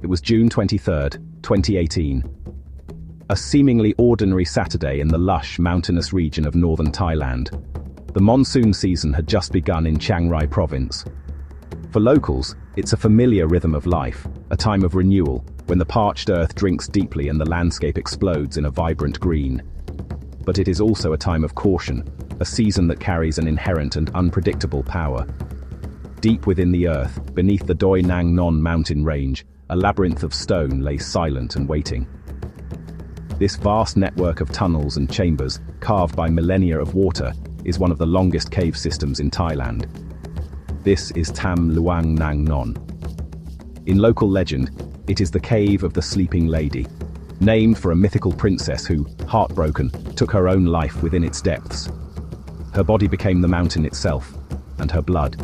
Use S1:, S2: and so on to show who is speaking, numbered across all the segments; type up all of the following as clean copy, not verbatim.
S1: It was June 23rd, 2018. A seemingly ordinary Saturday in the lush, mountainous region of northern Thailand. The monsoon season had just begun in Chiang Rai province. For locals, it's a familiar rhythm of life, a time of renewal, when the parched earth drinks deeply and the landscape explodes in a vibrant green. But it is also a time of caution, a season that carries an inherent and unpredictable power. Deep within the earth, beneath the Doi Nang Non mountain range, a labyrinth of stone lay silent and waiting. This vast network of tunnels and chambers, carved by millennia of water, is one of the longest cave systems in Thailand. This is Tam Luang Nang Non. In local legend, it is the cave of the Sleeping Lady, named for a mythical princess who, heartbroken, took her own life within its depths. Her body became the mountain itself, and her blood,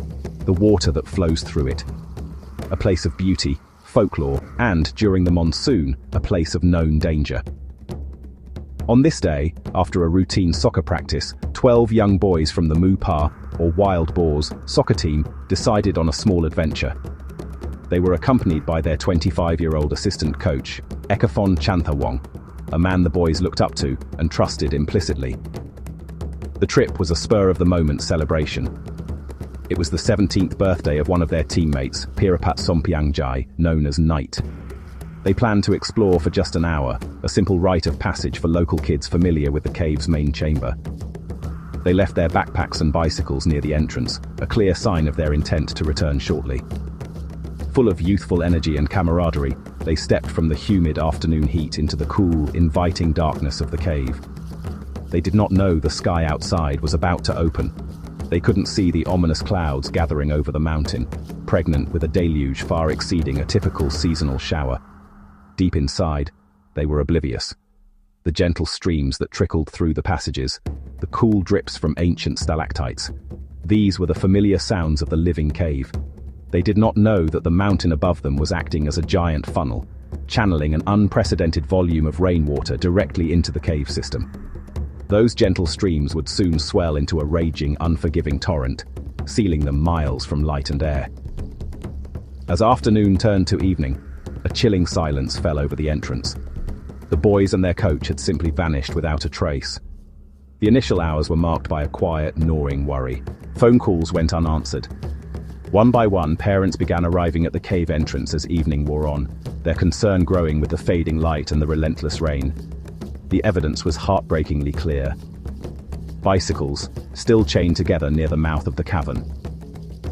S1: the water that flows through it. A place of beauty, folklore, and, during the monsoon, a place of known danger. On this day, after a routine soccer practice, 12 young boys from the Mupa, or Wild Boars, soccer team decided on a small adventure. They were accompanied by their 25-year-old assistant coach, Ekafon Chanthawong, a man the boys looked up to and trusted implicitly. The trip was a spur-of-the-moment celebration. It was the 17th birthday of one of their teammates, Pirapat Sompiangjai, known as Knight. They planned to explore for just an hour, a simple rite of passage for local kids familiar with the cave's main chamber. They left their backpacks and bicycles near the entrance, a clear sign of their intent to return shortly. Full of youthful energy and camaraderie, they stepped from the humid afternoon heat into the cool, inviting darkness of the cave. They did not know the sky outside was about to open. They couldn't see the ominous clouds gathering over the mountain, pregnant with a deluge far exceeding a typical seasonal shower. Deep inside, they were oblivious. The gentle streams that trickled through the passages, the cool drips from ancient stalactites. These were the familiar sounds of the living cave. They did not know that the mountain above them was acting as a giant funnel, channeling an unprecedented volume of rainwater directly into the cave system. Those gentle streams would soon swell into a raging, unforgiving torrent, sealing them miles from light and air. As afternoon turned to evening, a chilling silence fell over the entrance. The boys and their coach had simply vanished without a trace. The initial hours were marked by a quiet, gnawing worry. Phone calls went unanswered. One by one, parents began arriving at the cave entrance as evening wore on, their concern growing with the fading light and the relentless rain. The evidence was heartbreakingly clear. Bicycles, still chained together near the mouth of the cavern.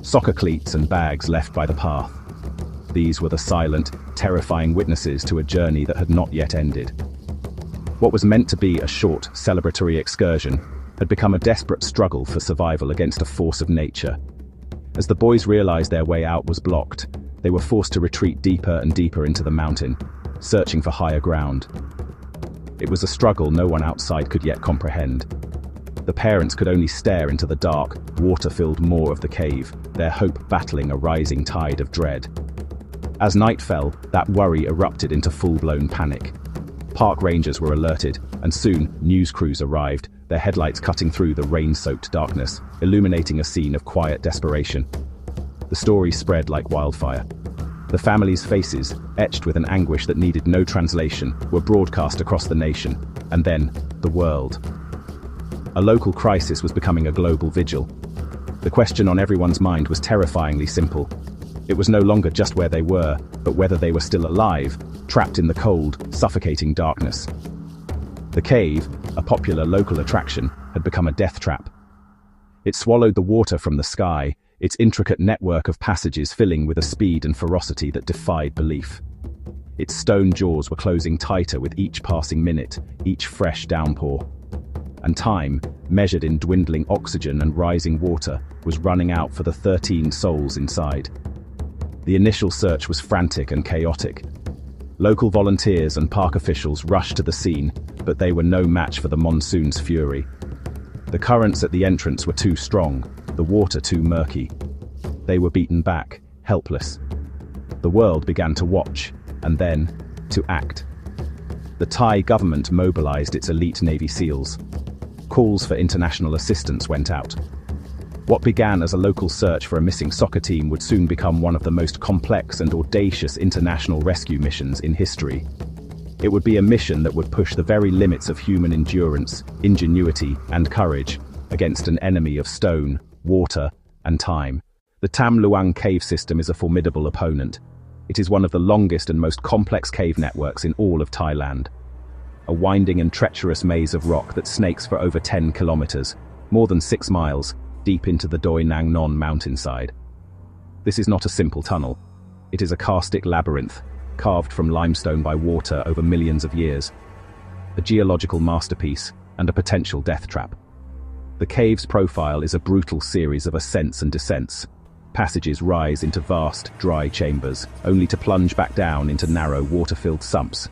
S1: Soccer cleats and bags left by the path. These were the silent, terrifying witnesses to a journey that had not yet ended. What was meant to be a short, celebratory excursion had become a desperate struggle for survival against a force of nature. As the boys realized their way out was blocked, they were forced to retreat deeper and deeper into the mountain, searching for higher ground. It was a struggle no one outside could yet comprehend. The parents could only stare into the dark, water-filled maw of the cave, their hope battling a rising tide of dread. As night fell, that worry erupted into full-blown panic. Park rangers were alerted, and soon news crews arrived, their headlights cutting through the rain-soaked darkness, illuminating a scene of quiet desperation. The story spread like wildfire. The families' faces, etched with an anguish that needed no translation, were broadcast across the nation, and then, the world. A local crisis was becoming a global vigil. The question on everyone's mind was terrifyingly simple. It was no longer just where they were, but whether they were still alive, trapped in the cold, suffocating darkness. The cave, a popular local attraction, had become a death trap. It swallowed the water from the sky, its intricate network of passages filling with a speed and ferocity that defied belief. Its stone jaws were closing tighter with each passing minute, each fresh downpour. And time, measured in dwindling oxygen and rising water, was running out for the 13 souls inside. The initial search was frantic and chaotic. Local volunteers and park officials rushed to the scene, but they were no match for the monsoon's fury. The currents at the entrance were too strong, the water too murky. They were beaten back, helpless. The world began to watch, and then, to act. The Thai government mobilized its elite Navy SEALs. Calls for international assistance went out. What began as a local search for a missing soccer team would soon become one of the most complex and audacious international rescue missions in history. It would be a mission that would push the very limits of human endurance, ingenuity, and courage against an enemy of stone, water, and time. The Tam Luang cave system is a formidable opponent. It is one of the longest and most complex cave networks in all of Thailand. A winding and treacherous maze of rock that snakes for over 10 kilometers, more than 6 miles, deep into the Doi Nang Non mountainside. This is not a simple tunnel. It is a karstic labyrinth, carved from limestone by water over millions of years. A geological masterpiece and a potential death trap. The cave's profile is a brutal series of ascents and descents. Passages rise into vast, dry chambers, only to plunge back down into narrow, water-filled sumps.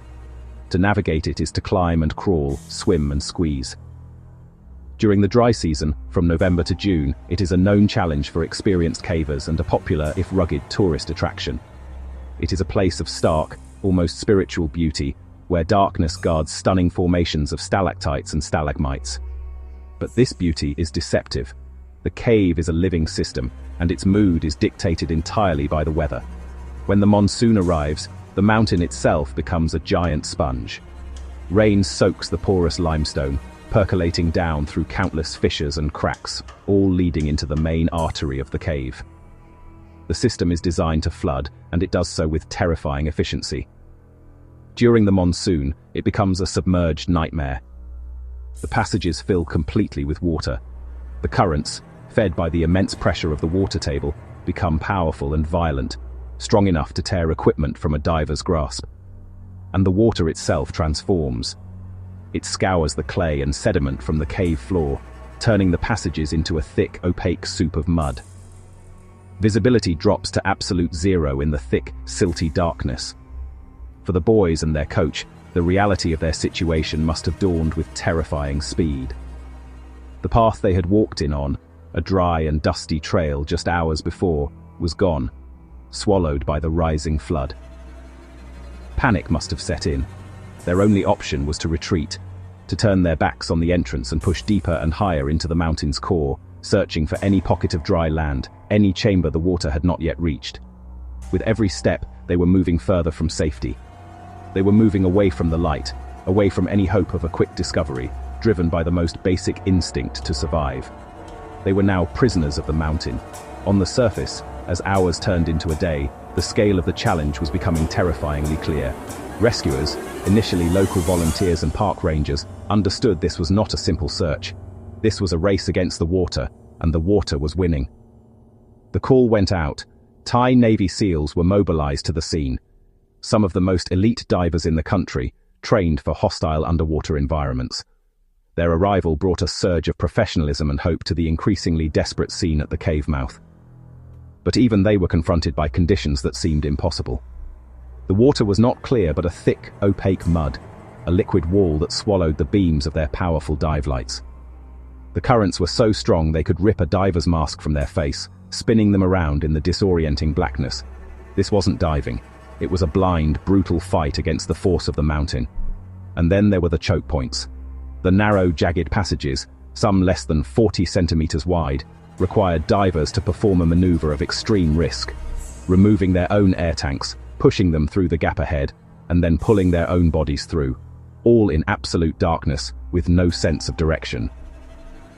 S1: To navigate it is to climb and crawl, swim and squeeze. During the dry season, from November to June, it is a known challenge for experienced cavers and a popular, if rugged, tourist attraction. It is a place of stark, almost spiritual beauty, where darkness guards stunning formations of stalactites and stalagmites. But this beauty is deceptive. The cave is a living system, and its mood is dictated entirely by the weather. When the monsoon arrives, the mountain itself becomes a giant sponge. Rain soaks the porous limestone, percolating down through countless fissures and cracks, all leading into the main artery of the cave. The system is designed to flood, and it does so with terrifying efficiency. During the monsoon, it becomes a submerged nightmare. The passages fill completely with water. The currents, fed by the immense pressure of the water table, become powerful and violent, strong enough to tear equipment from a diver's grasp. And the water itself transforms. It scours the clay and sediment from the cave floor, turning the passages into a thick, opaque soup of mud. Visibility drops to absolute zero in the thick, silty darkness. For the boys and their coach, the reality of their situation must have dawned with terrifying speed. The path they had walked in on, a dry and dusty trail just hours before, was gone, swallowed by the rising flood. Panic must have set in. Their only option was to retreat, to turn their backs on the entrance and push deeper and higher into the mountain's core, searching for any pocket of dry land, any chamber the water had not yet reached. With every step, they were moving further from safety. They were moving away from the light, away from any hope of a quick discovery, driven by the most basic instinct to survive. They were now prisoners of the mountain. On the surface, as hours turned into a day, the scale of the challenge was becoming terrifyingly clear. Rescuers, initially local volunteers and park rangers, understood this was not a simple search. This was a race against the water, and the water was winning. The call went out. Thai Navy SEALs were mobilized to the scene. Some of the most elite divers in the country, trained for hostile underwater environments. Their arrival brought a surge of professionalism and hope to the increasingly desperate scene at the cave mouth. But even they were confronted by conditions that seemed impossible. The water was not clear but a thick, opaque mud, a liquid wall that swallowed the beams of their powerful dive lights. The currents were so strong they could rip a diver's mask from their face, spinning them around in the disorienting blackness. This wasn't diving. It was a blind, brutal fight against the force of the mountain. And then there were the choke points. The narrow, jagged passages, some less than 40 centimeters wide, required divers to perform a maneuver of extreme risk, removing their own air tanks, pushing them through the gap ahead, and then pulling their own bodies through, all in absolute darkness with no sense of direction.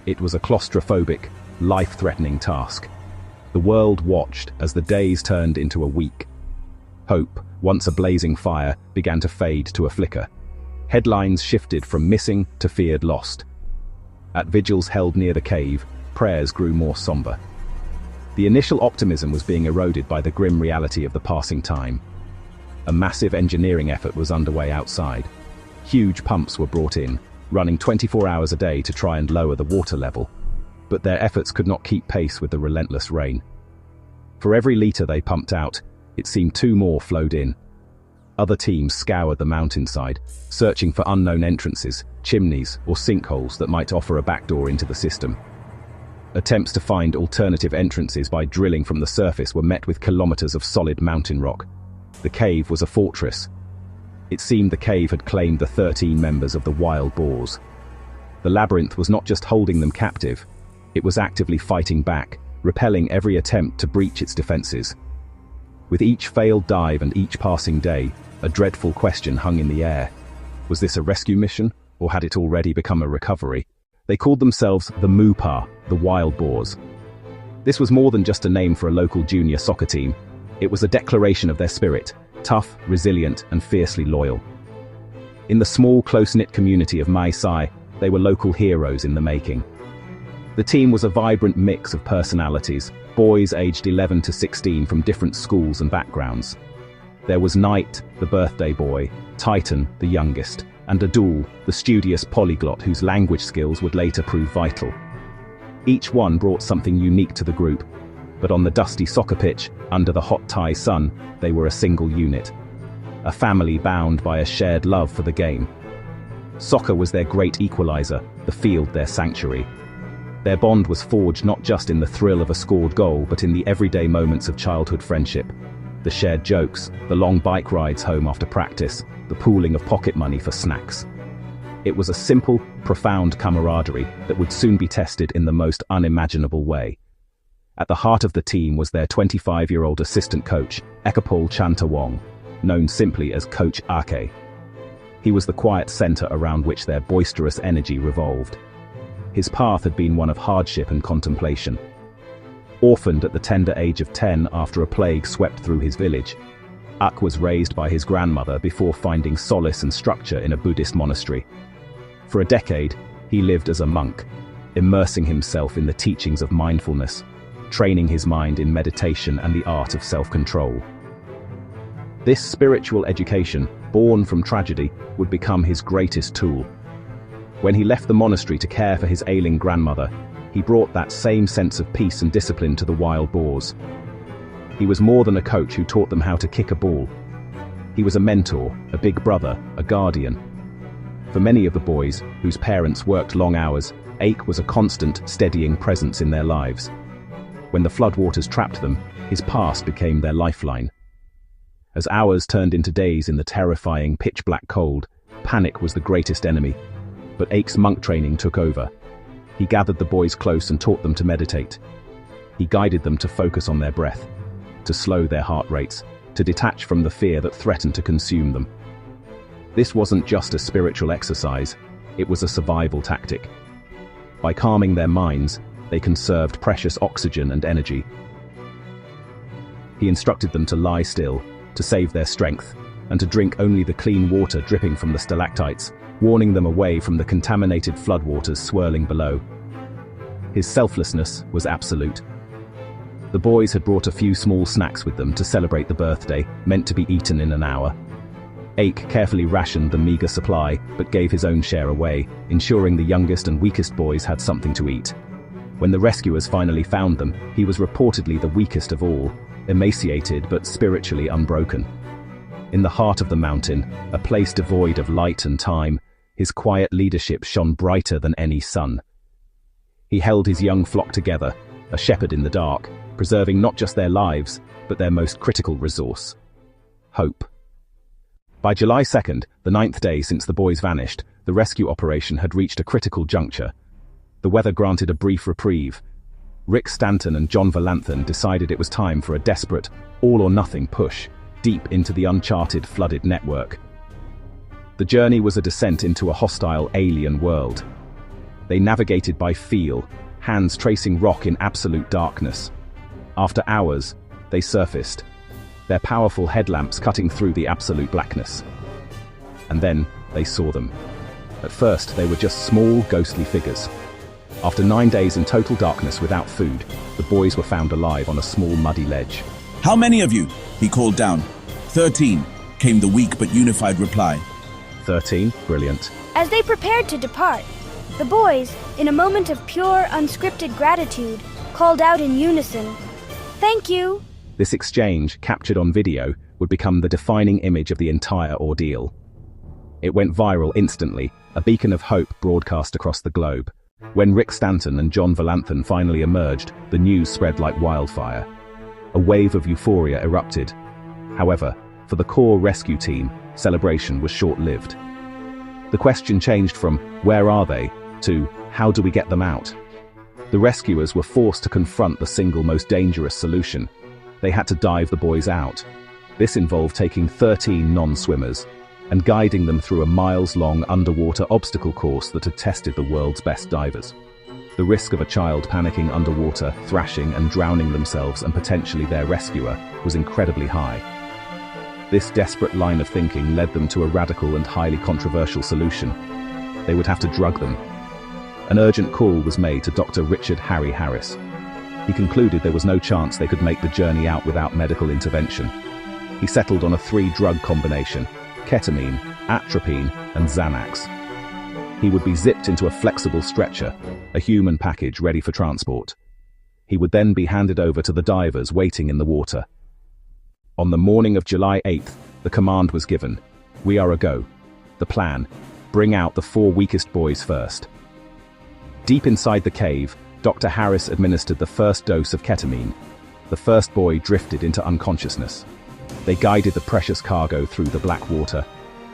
S1: It was a claustrophobic, life-threatening task. The world watched as the days turned into a week. Hope, once a blazing fire, began to fade to a flicker. Headlines shifted from missing to feared lost. At vigils held near the cave, prayers grew more somber. The initial optimism was being eroded by the grim reality of the passing time. A massive engineering effort was underway outside. Huge pumps were brought in, running 24 hours a day to try and lower the water level. But their efforts could not keep pace with the relentless rain. For every liter they pumped out, it seemed 2 more flowed in. Other teams scoured the mountainside, searching for unknown entrances, chimneys, or sinkholes that might offer a backdoor into the system. Attempts to find alternative entrances by drilling from the surface were met with kilometers of solid mountain rock. The cave was a fortress. It seemed the cave had claimed the 13 members of the wild boars. The labyrinth was not just holding them captive, It was actively fighting back, repelling every attempt to breach its defenses. With each failed dive and each passing day, a dreadful question hung in the air. Was this a rescue mission, or had it already become a recovery? They called themselves the Mupa, the Wild Boars. This was more than just a name for a local junior soccer team. It was a declaration of their spirit, tough, resilient, and fiercely loyal. In the small, close-knit community of Mai Sai, they were local heroes in the making. The team was a vibrant mix of personalities, boys aged 11 to 16 from different schools and backgrounds. There was Knight, the birthday boy, Titan, the youngest, and Adul, the studious polyglot whose language skills would later prove vital. Each one brought something unique to the group, but on the dusty soccer pitch, under the hot Thai sun, they were a single unit. A family bound by a shared love for the game. Soccer was their great equalizer, the field their sanctuary. Their bond was forged not just in the thrill of a scored goal, but in the everyday moments of childhood friendship. The shared jokes, the long bike rides home after practice, the pooling of pocket money for snacks. It was a simple, profound camaraderie that would soon be tested in the most unimaginable way. At the heart of the team was their 25-year-old assistant coach, Ekapol Chantawong, known simply as Coach Ake. He was the quiet center around which their boisterous energy revolved. His path had been one of hardship and contemplation. Orphaned at the tender age of 10 after a plague swept through his village, Ak was raised by his grandmother before finding solace and structure in a Buddhist monastery. For a decade, he lived as a monk, immersing himself in the teachings of mindfulness, training his mind in meditation and the art of self-control. This spiritual education, born from tragedy, would become his greatest tool. When he left the monastery to care for his ailing grandmother, he brought that same sense of peace and discipline to the wild boars. He was more than a coach who taught them how to kick a ball. He was a mentor, a big brother, a guardian. For many of the boys, whose parents worked long hours, Ake was a constant, steadying presence in their lives. When the floodwaters trapped them, his past became their lifeline. As hours turned into days in the terrifying, pitch-black cold, panic was the greatest enemy. But Ake's monk training took over. He gathered the boys close and taught them to meditate. He guided them to focus on their breath, to slow their heart rates, to detach from the fear that threatened to consume them. This wasn't just a spiritual exercise, it was a survival tactic. By calming their minds, they conserved precious oxygen and energy. He instructed them to lie still, to save their strength, and to drink only the clean water dripping from the stalactites, warning them away from the contaminated floodwaters swirling below. His selflessness was absolute. The boys had brought a few small snacks with them to celebrate the birthday, meant to be eaten in an hour. Ake carefully rationed the meager supply, but gave his own share away, ensuring the youngest and weakest boys had something to eat. When the rescuers finally found them, he was reportedly the weakest of all, emaciated but spiritually unbroken. In the heart of the mountain, a place devoid of light and time, his quiet leadership shone brighter than any sun. He held his young flock together, a shepherd in the dark, preserving not just their lives, but their most critical resource: hope. By July 2nd, the 9th day since the boys vanished, the rescue operation had reached a critical juncture. The weather granted a brief reprieve. Rick Stanton and John Valanthan decided it was time for a desperate, all-or-nothing push, deep into the uncharted, flooded network. The journey was a descent into a hostile, alien world. They navigated by feel, hands tracing rock in absolute darkness. After hours, they surfaced, their powerful headlamps cutting through the absolute blackness. And then, they saw them. At first, they were just small, ghostly figures. After 9 days in total darkness without food, the boys were found alive on a small, muddy ledge.
S2: "How many of you?" he called down. 13, came the weak but unified reply.
S1: 13? Brilliant.
S3: As they prepared to depart, the boys, in a moment of pure, unscripted gratitude, called out in unison, "Thank you."
S1: This exchange, captured on video, would become the defining image of the entire ordeal. It went viral instantly, a beacon of hope broadcast across the globe. When Rick Stanton and John Valanthan finally emerged, the news spread like wildfire. A wave of euphoria erupted. However, for the core rescue team, celebration was short-lived. The question changed from "where are they?" to "how do we get them out?" The rescuers were forced to confront the single most dangerous solution. They had to dive the boys out. This involved taking 13 non-swimmers and guiding them through a miles-long underwater obstacle course that had tested the world's best divers. The risk of a child panicking underwater, thrashing and drowning themselves and potentially their rescuer was incredibly high. This desperate line of thinking led them to a radical and highly controversial solution. They would have to drug them. An urgent call was made to Dr. Richard Harry Harris. He concluded there was no chance they could make the journey out without medical intervention. He settled on a 3-drug combination: ketamine, atropine, and Xanax. He would be zipped into a flexible stretcher, a human package ready for transport. He would then be handed over to the divers waiting in the water. On the morning of July 8th, the command was given. We are a go. The plan: bring out the 4 weakest boys first. Deep inside the cave, Dr. Harris administered the first dose of ketamine. The first boy drifted into unconsciousness. They guided the precious cargo through the black water,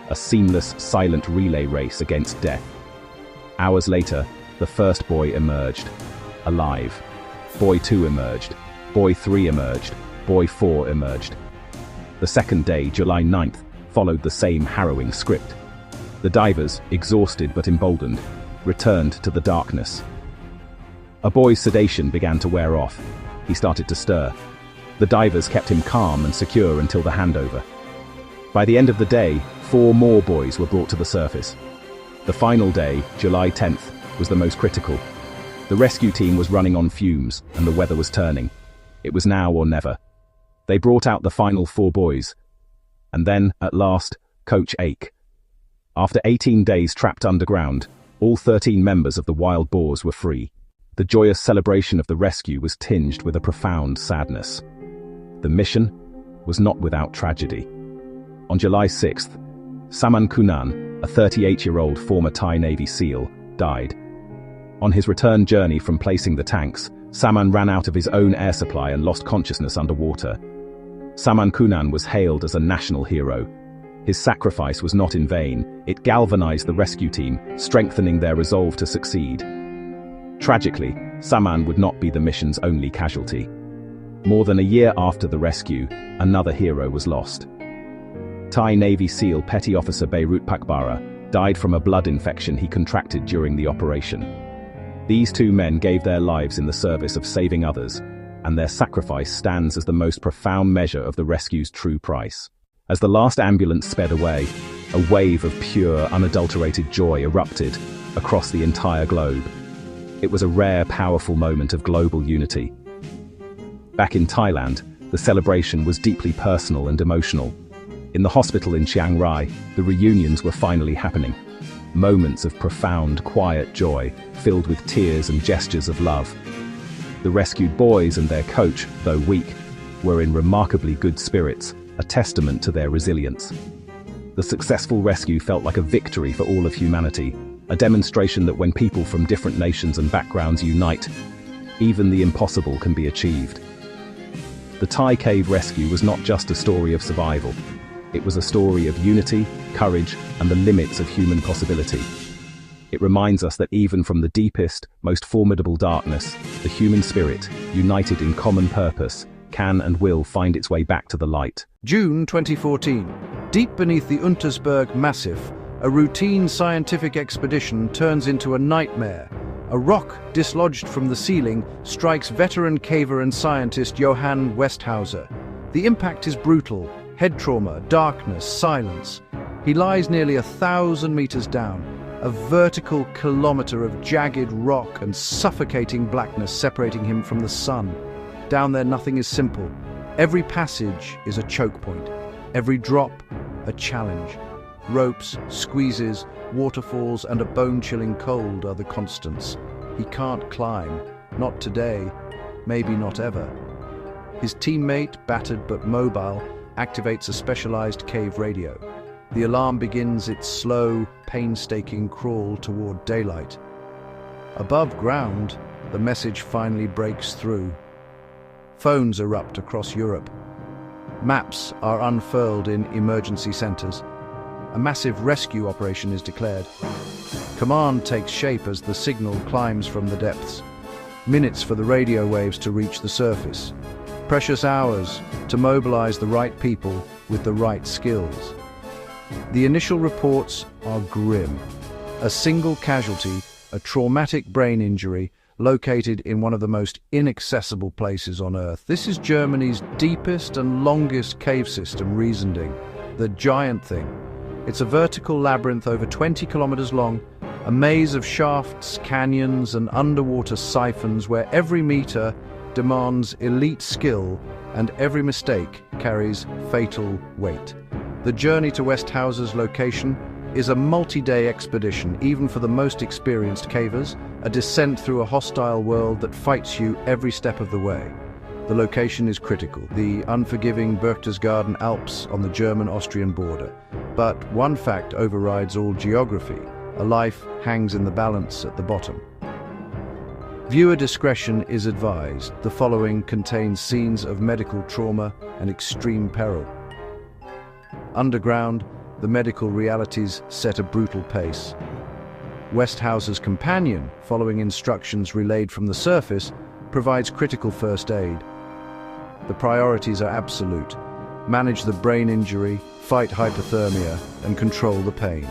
S1: a seamless, silent relay race against death. Hours later, the first boy emerged, alive. Boy 2 emerged. Boy 3 emerged. Boy 4 emerged. The second day, July 9th, followed the same harrowing script. The divers, exhausted but emboldened, returned to the darkness. A boy's sedation began to wear off. He started to stir. The divers kept him calm and secure until the handover. By the end of the day, 4 more boys were brought to the surface. The final day, July 10th, was the most critical. The rescue team was running on fumes, and the weather was turning. It was now or never. They brought out the final 4 boys. And then, at last, Coach Ake. After 18 days trapped underground, all 13 members of the wild boars were free. The joyous celebration of the rescue was tinged with a profound sadness. The mission was not without tragedy. On July 6th, Saman Kunan, a 38-year-old former Thai Navy SEAL, died. On his return journey from placing the tanks, Saman ran out of his own air supply and lost consciousness underwater. Saman Kunan was hailed as a national hero. His sacrifice was not in vain. It galvanized the rescue team, strengthening their resolve to succeed. Tragically, Saman would not be the mission's only casualty. More than a year after the rescue, another hero was lost. Thai Navy SEAL Petty Officer Beirut Pakbara died from a blood infection he contracted during the operation. These 2 men gave their lives in the service of saving others, and their sacrifice stands as the most profound measure of the rescue's true price. As the last ambulance sped away, a wave of pure, unadulterated joy erupted across the entire globe. It was a rare, powerful moment of global unity. Back in Thailand, the celebration was deeply personal and emotional. In the hospital in Chiang Rai, the reunions were finally happening. Moments of profound, quiet joy, filled with tears and gestures of love. The rescued boys and their coach, though weak, were in remarkably good spirits, a testament to their resilience. The successful rescue felt like a victory for all of humanity, a demonstration that when people from different nations and backgrounds unite, even the impossible can be achieved. The Thai cave rescue was not just a story of survival. It was a story of unity, courage, and the limits of human possibility. It reminds us that even from the deepest, most formidable darkness, the human spirit, united in common purpose, can and will find its way back to the light.
S4: June 2014. Deep beneath the Untersberg Massif, a routine scientific expedition turns into a nightmare. A rock dislodged from the ceiling strikes veteran caver and scientist Johann Westhauser. The impact is brutal. Head trauma, darkness, silence. He lies nearly 1,000 meters down, a vertical kilometer of jagged rock and suffocating blackness separating him from the sun. Down there nothing is simple. Every passage is a choke point. Every drop, a challenge. Ropes, squeezes, waterfalls, and a bone-chilling cold are the constants. He can't climb. Not today. Maybe not ever. His teammate, battered but mobile, activates a specialized cave radio. The alarm begins its slow, painstaking crawl toward daylight. Above ground, the message finally breaks through. Phones erupt across Europe. Maps are unfurled in emergency centers. A massive rescue operation is declared. Command takes shape as the signal climbs from the depths. minutes for the radio waves to reach the surface, precious hours to mobilize the right people with the right skills. The initial reports are grim. A single casualty, a traumatic brain injury, located in one of the most inaccessible places on Earth. This is Germany's deepest and longest cave system, Riesending, the giant thing. It's a vertical labyrinth over 20 kilometers long, a maze of shafts, canyons, and underwater siphons where every meter demands elite skill and every mistake carries fatal weight. The journey to Westhauser's location is a multi-day expedition, even for the most experienced cavers, a descent through a hostile world that fights you every step of the way. The location is critical, the unforgiving Berchtesgaden Alps on the German-Austrian border. But one fact overrides all geography: a life hangs in the balance at the bottom. Viewer discretion is advised. The following contains scenes of medical trauma and extreme peril. Underground, the medical realities set a brutal pace. Westhauser's companion, following instructions relayed from the surface, provides critical first aid. The priorities are absolute: manage the brain injury, fight hypothermia, and control the pain.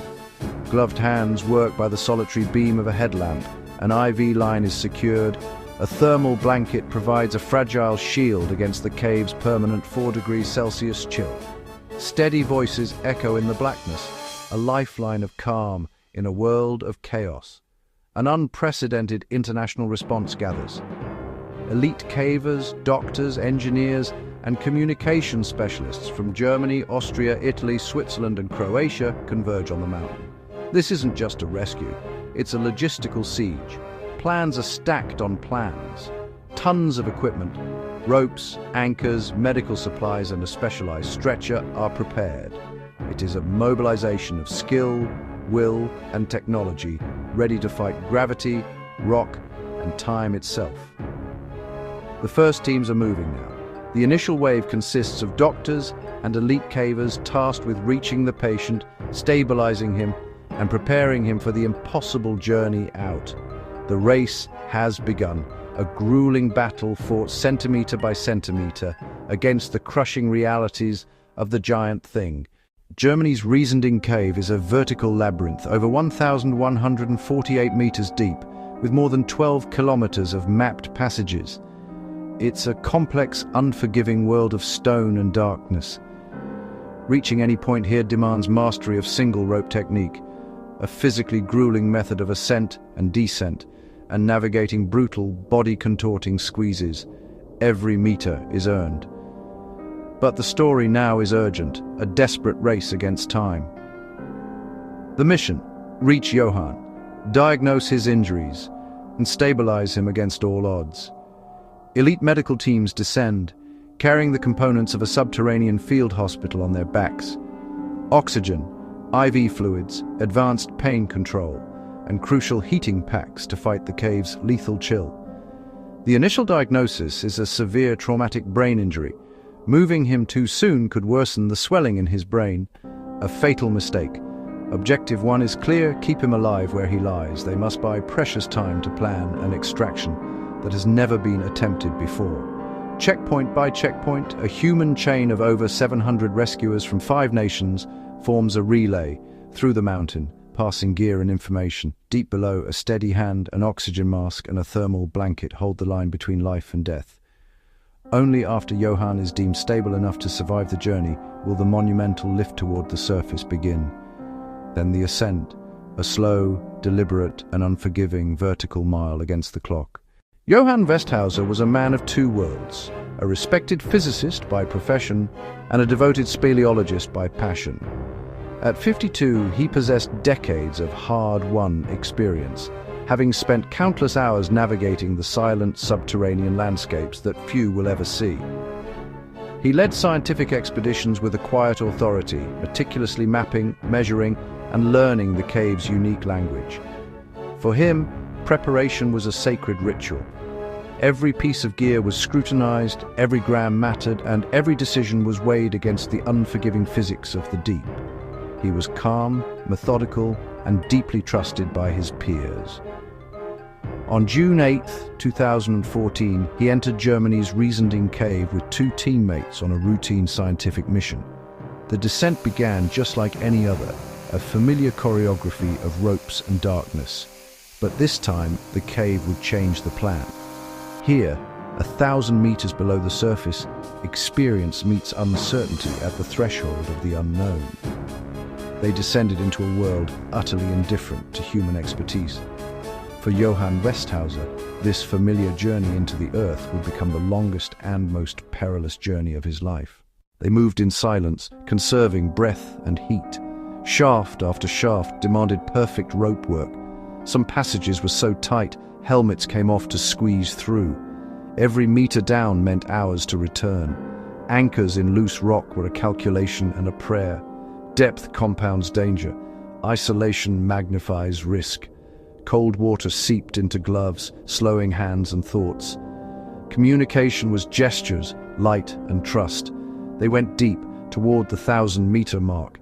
S4: Gloved hands work by the solitary beam of a headlamp. An IV line is secured. A thermal blanket provides a fragile shield against the cave's permanent 4 degrees Celsius chill. Steady voices echo in the blackness, a lifeline of calm in a world of chaos. An unprecedented international response gathers. Elite cavers, doctors, engineers, and communication specialists from Germany, Austria, Italy, Switzerland, and Croatia converge on the mountain. This isn't just a rescue, it's a logistical siege. Plans are stacked on plans. Tons of equipment, ropes, anchors, medical supplies, and a specialized stretcher are prepared. It is a mobilization of skill, will, and technology, ready to fight gravity, rock, and time itself. The first teams are moving now. The initial wave consists of doctors and elite cavers tasked with reaching the patient, stabilizing him, and preparing him for the impossible journey out. The race has begun, a grueling battle fought centimeter by centimeter against the crushing realities of the giant thing. Germany's Riesending Cave is a vertical labyrinth over 1,148 meters deep, with more than 12 kilometers of mapped passages. It's a complex, unforgiving world of stone and darkness. Reaching any point here demands mastery of single rope technique, a physically grueling method of ascent and descent, and navigating brutal, body-contorting squeezes. Every meter is earned. But the story now is urgent, a desperate race against time. The mission: reach Johann, diagnose his injuries, and stabilize him against all odds. Elite medical teams descend, carrying the components of a subterranean field hospital on their backs. Oxygen, IV fluids, advanced pain control, and crucial heating packs to fight the cave's lethal chill. The initial diagnosis is a severe traumatic brain injury. Moving him too soon could worsen the swelling in his brain, a fatal mistake. Objective 1 is clear: keep him alive where he lies. They must buy precious time to plan an extraction that has never been attempted before. Checkpoint by checkpoint, a human chain of over 700 rescuers from 5 nations forms a relay through the mountain, passing gear and information. Deep below, a steady hand, an oxygen mask, and a thermal blanket hold the line between life and death. Only after Johann is deemed stable enough to survive the journey will the monumental lift toward the surface begin. Then the ascent, a slow, deliberate, and unforgiving vertical mile against the clock. Johann Westhauser was a man of 2 worlds, a respected physicist by profession and a devoted speleologist by passion. At 52, he possessed decades of hard-won experience, having spent countless hours navigating the silent subterranean landscapes that few will ever see. He led scientific expeditions with a quiet authority, meticulously mapping, measuring, and learning the cave's unique language. For him, preparation was a sacred ritual. Every piece of gear was scrutinized, every gram mattered, and every decision was weighed against the unforgiving physics of the deep. He was calm, methodical, and deeply trusted by his peers. On June 8, 2014, he entered Germany's Riesending cave with 2 teammates on a routine scientific mission. The descent began just like any other, a familiar choreography of ropes and darkness. But this time, the cave would change the plan. Here, 1,000 meters below the surface, experience meets uncertainty at the threshold of the unknown. They descended into a world utterly indifferent to human expertise. For Johann Westhauser, this familiar journey into the earth would become the longest and most perilous journey of his life. They moved in silence, conserving breath and heat. Shaft after shaft demanded perfect rope work. Some passages were so tight, helmets came off to squeeze through. Every meter down meant hours to return. Anchors in loose rock were a calculation and a prayer. Depth compounds danger. Isolation magnifies risk. Cold water seeped into gloves, slowing hands and thoughts. Communication was gestures, light and trust. They went deep, toward the 1,000-meter mark.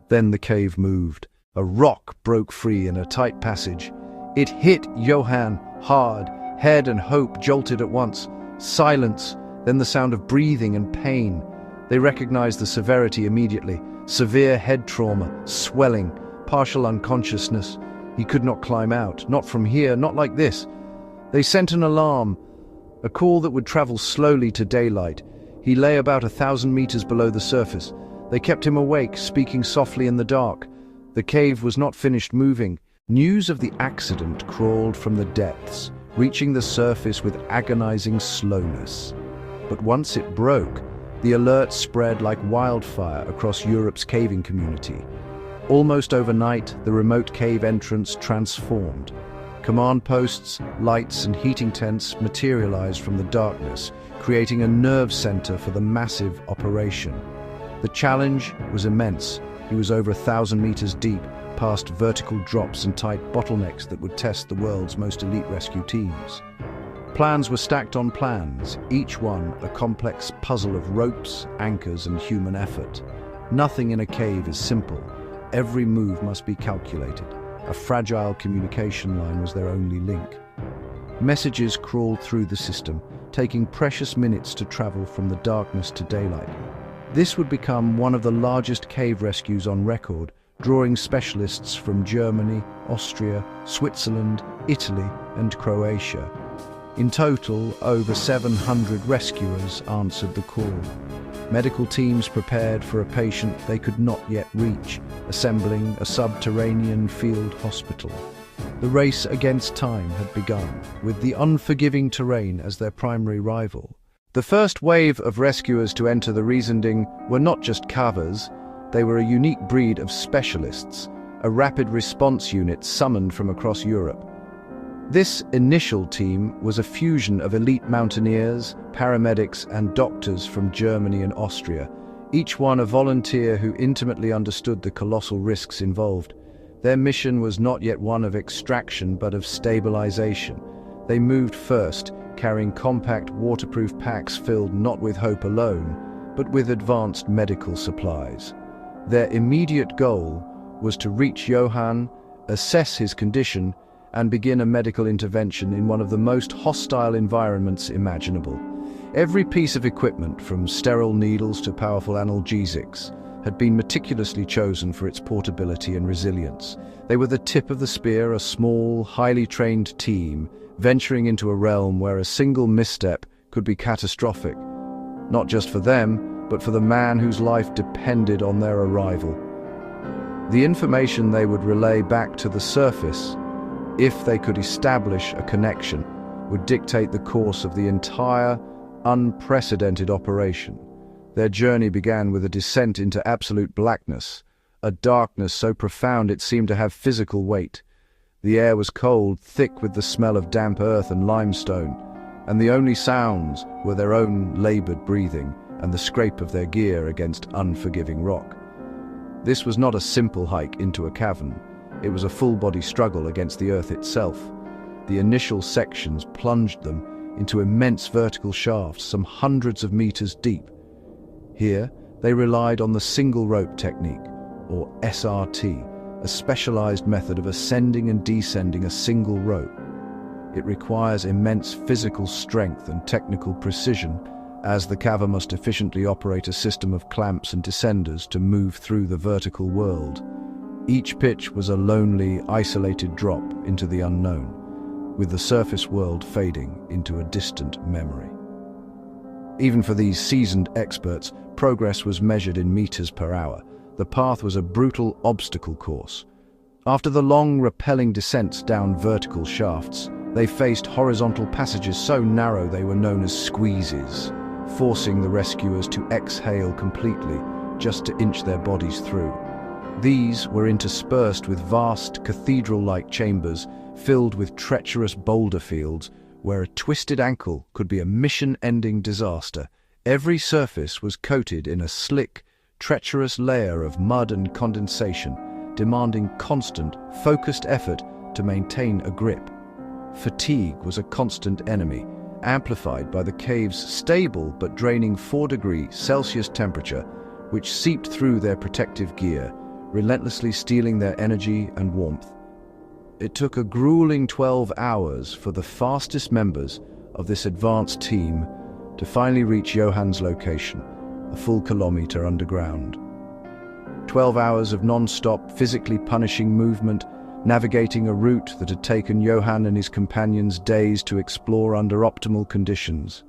S4: Then the cave moved. A rock broke free in a tight passage. It hit Johann hard. Head and hope jolted at once. Silence, then the sound of breathing and pain. They recognized the severity immediately. Severe head trauma, swelling, partial unconsciousness. He could not climb out, not from here, not like this. They sent an alarm, a call that would travel slowly to daylight. He lay about 1,000 meters below the surface. They kept him awake, speaking softly in the dark. The cave was not finished moving. News of the accident crawled from the depths, reaching the surface with agonizing slowness. But once it broke, the alert spread like wildfire across Europe's caving community. Almost overnight, the remote cave entrance transformed. Command posts, lights, and heating tents materialized from the darkness, creating a nerve center for the massive operation. The challenge was immense. He was over 1,000 meters deep, past vertical drops and tight bottlenecks that would test the world's most elite rescue teams. Plans were stacked on plans, each one a complex puzzle of ropes, anchors, and human effort. Nothing in a cave is simple. Every move must be calculated. A fragile communication line was their only link. Messages crawled through the system, taking precious minutes to travel from the darkness to daylight. This would become one of the largest cave rescues on record, drawing specialists from Germany, Austria, Switzerland, Italy, and Croatia. In total, over 700 rescuers answered the call. Medical teams prepared for a patient they could not yet reach, assembling a subterranean field hospital. The race against time had begun, with the unforgiving terrain as their primary rival. The first wave of rescuers to enter the Riesending were not just cavers, they were a unique breed of specialists, a rapid response unit summoned from across Europe. This initial team was a fusion of elite mountaineers, paramedics, and doctors from Germany and Austria, each one a volunteer who intimately understood the colossal risks involved. Their mission was not yet one of extraction but of stabilization. They moved first, carrying compact waterproof packs filled not with hope alone, but with advanced medical supplies. Their immediate goal was to reach Johann, assess his condition, and begin a medical intervention in one of the most hostile environments imaginable. Every piece of equipment, from sterile needles to powerful analgesics, had been meticulously chosen for its portability and resilience. They were the tip of the spear, a small, highly trained team, venturing into a realm where a single misstep could be catastrophic, not just for them, but for the man whose life depended on their arrival. The information they would relay back to the surface, if they could establish a connection, would dictate the course of the entire, unprecedented operation. Their journey began with a descent into absolute blackness, a darkness so profound it seemed to have physical weight. The air was cold, thick with the smell of damp earth and limestone, and the only sounds were their own labored breathing and the scrape of their gear against unforgiving rock. This was not a simple hike into a cavern. It was a full-body struggle against the earth itself. The initial sections plunged them into immense vertical shafts, some hundreds of meters deep. Here, they relied on the single rope technique, or SRT, a specialized method of ascending and descending a single rope. It requires immense physical strength and technical precision, as the caver must efficiently operate a system of clamps and descenders to move through the vertical world. Each pitch was a lonely, isolated drop into the unknown, with the surface world fading into a distant memory. Even for these seasoned experts, progress was measured in meters per hour. The path was a brutal obstacle course. After the long, rappelling descents down vertical shafts, they faced horizontal passages so narrow they were known as squeezes, forcing the rescuers to exhale completely just to inch their bodies through. These were interspersed with vast, cathedral-like chambers filled with treacherous boulder fields where a twisted ankle could be a mission-ending disaster. Every surface was coated in a slick, treacherous layer of mud and condensation, demanding constant, focused effort to maintain a grip. Fatigue was a constant enemy, amplified by the cave's stable but draining 4-degree Celsius temperature, which seeped through their protective gear, relentlessly stealing their energy and warmth. It took a grueling 12 hours for the fastest members of this advanced team to finally reach Johann's location, a full kilometer underground. 12 hours of non-stop, physically punishing movement, navigating a route that had taken Johann and his companions days to explore under optimal conditions.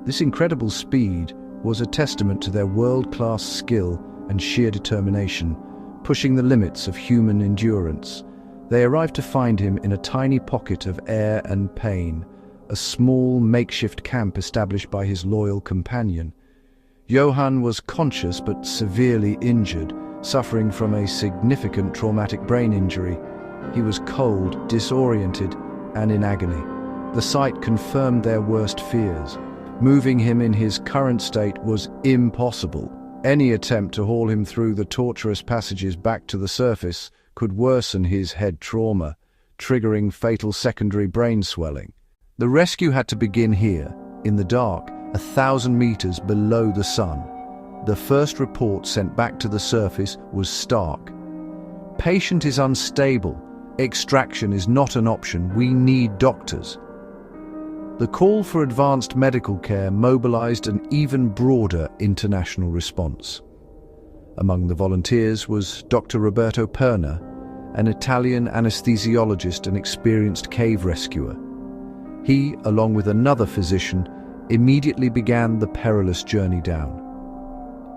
S4: This incredible speed was a testament to their world-class skill and sheer determination, pushing the limits of human endurance. They arrived to find him in a tiny pocket of air and pain, a small makeshift camp established by his loyal companion. Johann was conscious but severely injured, suffering from a significant traumatic brain injury. He was cold, disoriented, and in agony. The sight confirmed their worst fears. Moving him in his current state was impossible. Any attempt to haul him through the tortuous passages back to the surface could worsen his head trauma, triggering fatal secondary brain swelling. The rescue had to begin here, in the dark, 1,000 meters below the sun. The first report sent back to the surface was stark. "Patient is unstable. Extraction is not an option. We need doctors." The call for advanced medical care mobilized an even broader international response. Among the volunteers was Dr. Roberto Perna, an Italian anesthesiologist and experienced cave rescuer. He, along with another physician, immediately began the perilous journey down.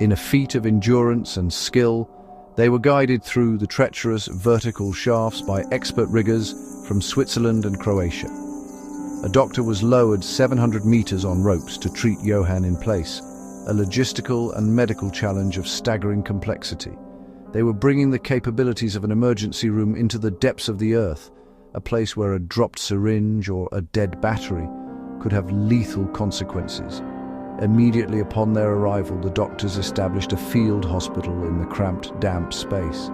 S4: In a feat of endurance and skill, they were guided through the treacherous vertical shafts by expert riggers from Switzerland and Croatia. A doctor was lowered 700 meters on ropes to treat Johann in place, a logistical and medical challenge of staggering complexity. They were bringing the capabilities of an emergency room into the depths of the earth, a place where a dropped syringe or a dead battery could have lethal consequences. Immediately upon their arrival, the doctors established a field hospital in the cramped, damp space.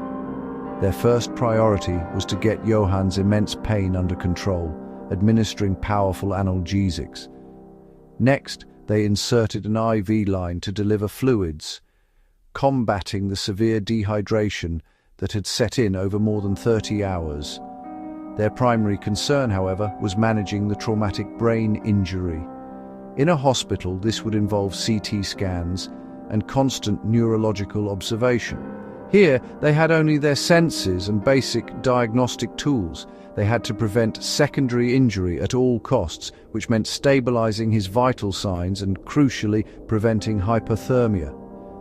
S4: Their first priority was to get Johann's immense pain under control, administering powerful analgesics. Next, they inserted an IV line to deliver fluids, combating the severe dehydration that had set in over more than 30 hours. Their primary concern, however, was managing the traumatic brain injury. In a hospital, this would involve CT scans and constant neurological observation. Here, they had only their senses and basic diagnostic tools. They had to prevent secondary injury at all costs, which meant stabilizing his vital signs and, crucially, preventing hypothermia.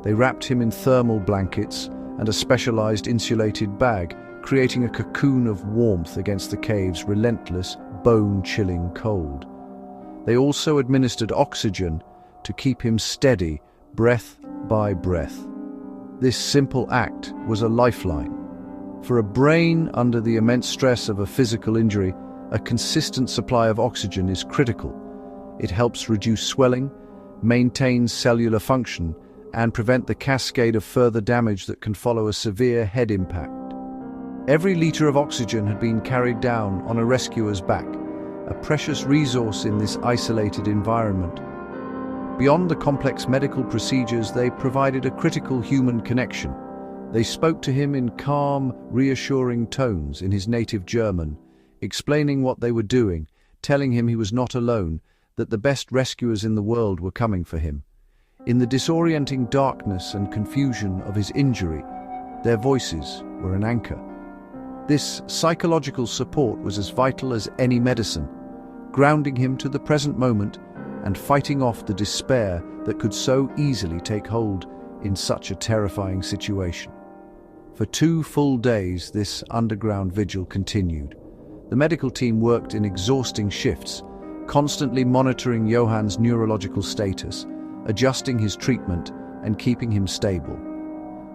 S4: They wrapped him in thermal blankets and a specialized insulated bag, creating a cocoon of warmth against the cave's relentless, bone-chilling cold. They also administered oxygen to keep him steady, breath by breath. This simple act was a lifeline. For a brain under the immense stress of a physical injury, a consistent supply of oxygen is critical. It helps reduce swelling, maintain cellular function, and prevent the cascade of further damage that can follow a severe head impact. Every liter of oxygen had been carried down on a rescuer's back, a precious resource in this isolated environment. Beyond the complex medical procedures, they provided a critical human connection. They spoke to him in calm, reassuring tones in his native German, explaining what they were doing, telling him he was not alone, that the best rescuers in the world were coming for him. In the disorienting darkness and confusion of his injury, their voices were an anchor. This psychological support was as vital as any medicine, grounding him to the present moment and fighting off the despair that could so easily take hold in such a terrifying situation. For 2 full days, this underground vigil continued. The medical team worked in exhausting shifts, constantly monitoring Johann's neurological status, adjusting his treatment and keeping him stable.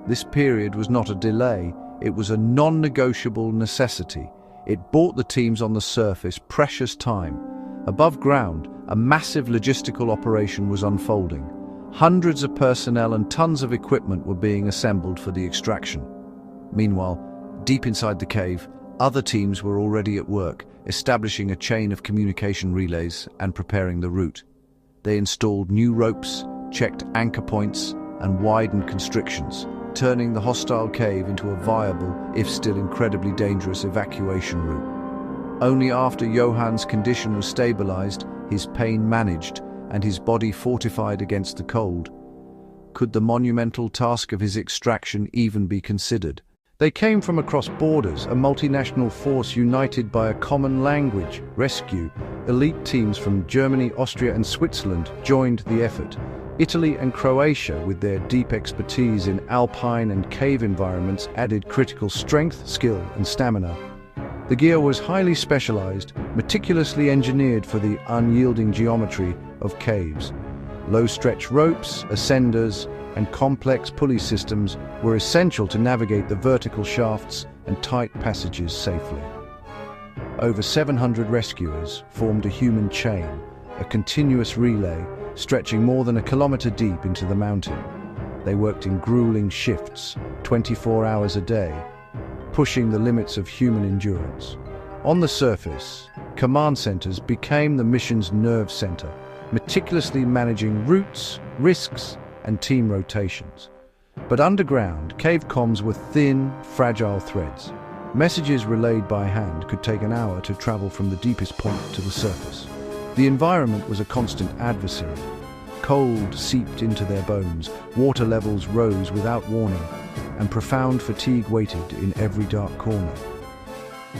S4: This period was not a delay, it was a non-negotiable necessity. It bought the teams on the surface precious time. Above ground, a massive logistical operation was unfolding. Hundreds of personnel and tons of equipment were being assembled for the extraction. Meanwhile, deep inside the cave, other teams were already at work, establishing a chain of communication relays and preparing the route. They installed new ropes, checked anchor points, and widened constrictions, turning the hostile cave into a viable, if still incredibly dangerous, evacuation route. Only after Johann's condition was stabilized, his pain managed, and his body fortified against the cold, could the monumental task of his extraction even be considered. They came from across borders, a multinational force united by a common language, rescue. Elite teams from Germany, Austria, and Switzerland joined the effort. Italy and Croatia, with their deep expertise in alpine and cave environments, added critical strength, skill, and stamina. The gear was highly specialized, meticulously engineered for the unyielding geometry of caves. Low-stretch ropes, ascenders, and complex pulley systems were essential to navigate the vertical shafts and tight passages safely. Over 700 rescuers formed a human chain, a continuous relay stretching more than 1 kilometer deep into the mountain. They worked in grueling shifts, 24 hours a day, pushing the limits of human endurance. On the surface, command centers became the mission's nerve center, meticulously managing routes, risks, and team rotations. But underground, cave comms were thin, fragile threads. Messages relayed by hand could take an hour to travel from the deepest point to the surface. The environment was a constant adversary. Cold seeped into their bones, water levels rose without warning, and profound fatigue waited in every dark corner.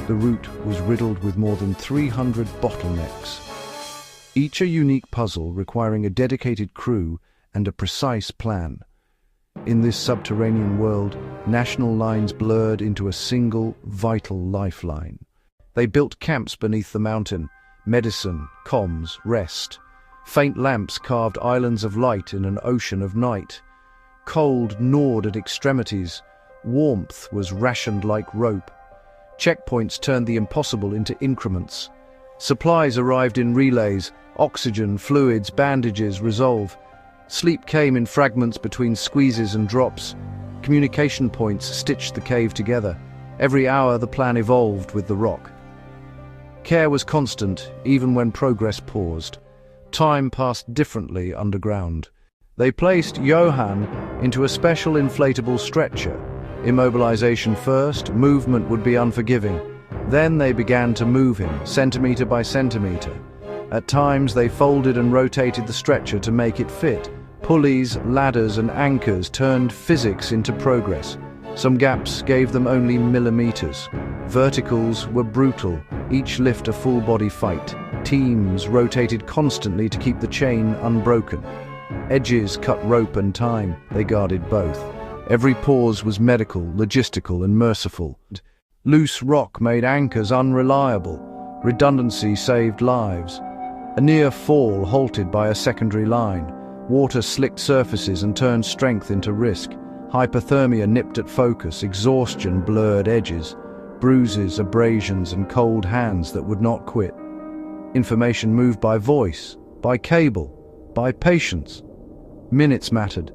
S4: The route was riddled with more than 300 bottlenecks, each a unique puzzle requiring a dedicated crew and a precise plan. In this subterranean world, national lines blurred into a single, vital lifeline. They built camps beneath the mountain, medicine, comms, rest. Faint lamps carved islands of light in an ocean of night. Cold gnawed at extremities. Warmth was rationed like rope. Checkpoints turned the impossible into increments. Supplies arrived in relays, oxygen, fluids, bandages, resolve. Sleep came in fragments between squeezes and drops. Communication points stitched the cave together. Every hour the plan evolved with the rock. Care was constant, even when progress paused. Time passed differently underground. They placed Johann into a special inflatable stretcher. Immobilization first, movement would be unforgiving. Then they began to move him, centimeter by centimeter. At times they folded and rotated the stretcher to make it fit. Pulleys, ladders, and anchors turned physics into progress. Some gaps gave them only millimeters. Verticals were brutal, each lift a full-body fight. Teams rotated constantly to keep the chain unbroken. Edges cut rope and time, they guarded both. Every pause was medical, logistical, and merciful. Loose rock made anchors unreliable. Redundancy saved lives. A near fall halted by a secondary line. Water slicked surfaces and turned strength into risk. Hypothermia nipped at focus, exhaustion blurred edges. Bruises, abrasions, and cold hands that would not quit. Information moved by voice, by cable, by patience. Minutes mattered,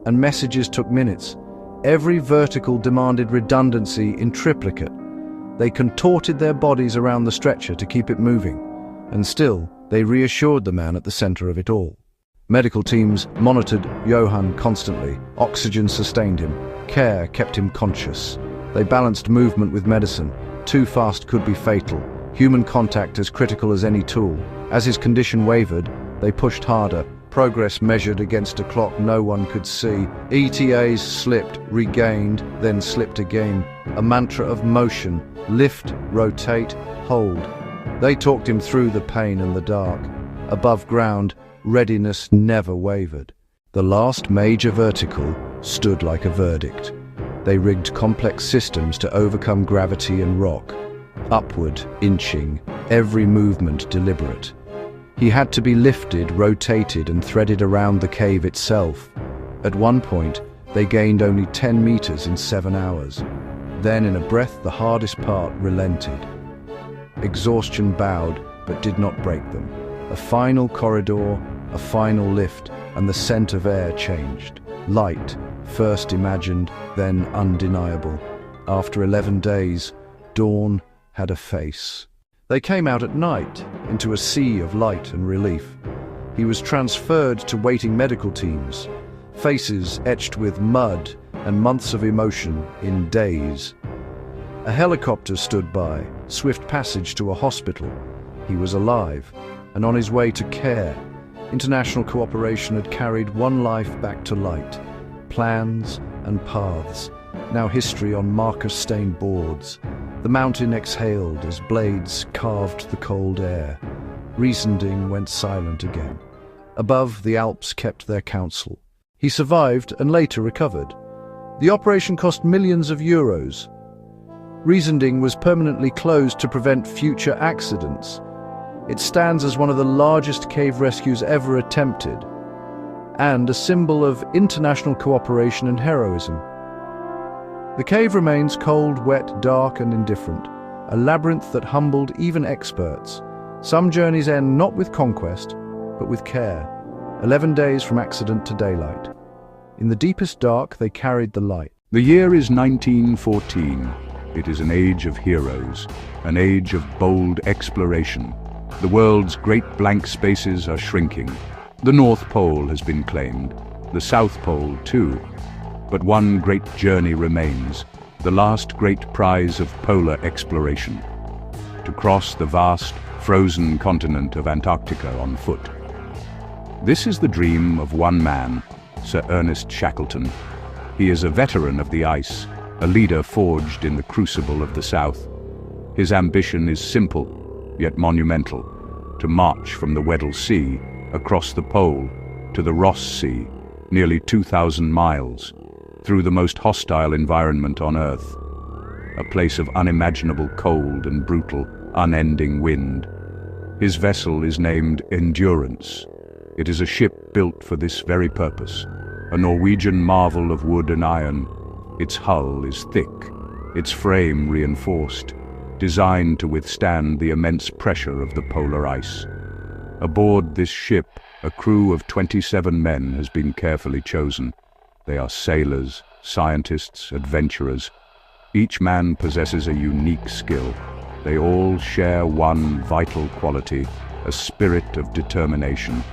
S4: and messages took minutes. Every vertical demanded redundancy in triplicate. They contorted their bodies around the stretcher to keep it moving, and still they reassured the man at the center of it all. Medical teams monitored Johann constantly. Oxygen sustained him. Care kept him conscious. They balanced movement with medicine. Too fast could be fatal. human contact as critical as any tool. As his condition wavered, they pushed harder, progress measured against a clock no one could see. ETAs slipped, regained, then slipped again. A mantra of motion: lift, rotate, hold. They talked him through the pain and the dark. Above ground, readiness never wavered. The last major vertical stood like a verdict. They rigged complex systems to overcome gravity and rock. Upward, inching, every movement deliberate. He had to be lifted, rotated, and threaded around the cave itself. At one point, they gained only 10 meters in 7 hours. Then, in a breath, the hardest part relented. Exhaustion bowed, but did not break them. A final corridor, a final lift, and the scent of air changed. Light, first imagined, then undeniable. After 11 days, dawn had a face. They came out at night, into a sea of light and relief. He was transferred to waiting medical teams, faces etched with mud and months of emotion in days. A helicopter stood by, swift passage to a hospital. He was alive, and on his way to care. International cooperation had carried one life back to light. Plans and paths, now history on marker-stained boards. The mountain exhaled as blades carved the cold air. Riesending went silent again. Above, the Alps kept their counsel. He survived and later recovered. The operation cost millions of euros. Riesending was permanently closed to prevent future accidents. It stands as one of the largest cave rescues ever attempted, and a symbol of international cooperation and heroism. The cave remains cold, wet, dark, and indifferent, a labyrinth that humbled even experts. Some journeys end not with conquest, but with care. 11 days from accident to daylight. In the deepest dark, they carried the light.
S5: The year is 1914. It is an age of heroes, an age of bold exploration. The world's great blank spaces are shrinking. The North Pole has been claimed, the South Pole too. But one great journey remains, the last great prize of polar exploration: to cross the vast, frozen continent of Antarctica on foot. This is the dream of one man, Sir Ernest Shackleton. He is a veteran of the ice, a leader forged in the crucible of the South. His ambition is simple, yet monumental: to march from the Weddell Sea, across the Pole, to the Ross Sea, nearly 2,000 miles, through the most hostile environment on Earth, a place of unimaginable cold and brutal, unending wind. His vessel is named Endurance. It is a ship built for this very purpose, a Norwegian marvel of wood and iron. Its hull is thick, its frame reinforced, designed to withstand the immense pressure of the polar ice. Aboard this ship, a crew of 27 men has been carefully chosen. They are sailors, scientists, adventurers. Each man possesses a unique skill. They all share one vital quality, a spirit of determination.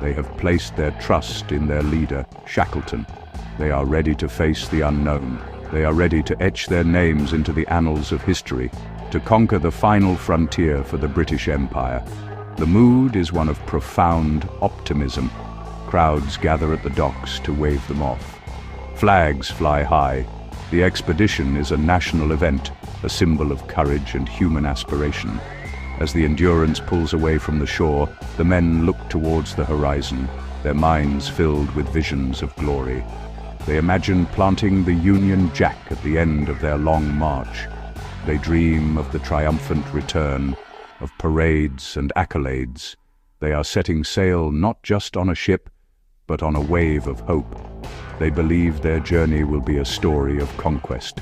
S5: They have placed their trust in their leader, Shackleton. They are ready to face the unknown. They are ready to etch their names into the annals of history, to conquer the final frontier for the British Empire. The mood is one of profound optimism. Crowds gather at the docks to wave them off. Flags fly high. The expedition is a national event, a symbol of courage and human aspiration. As the Endurance pulls away from the shore, the men look towards the horizon, their minds filled with visions of glory. They imagine planting the Union Jack at the end of their long march. They dream of the triumphant return, of parades and accolades. They are setting sail not just on a ship, but on a wave of hope. They believe their journey will be a story of conquest,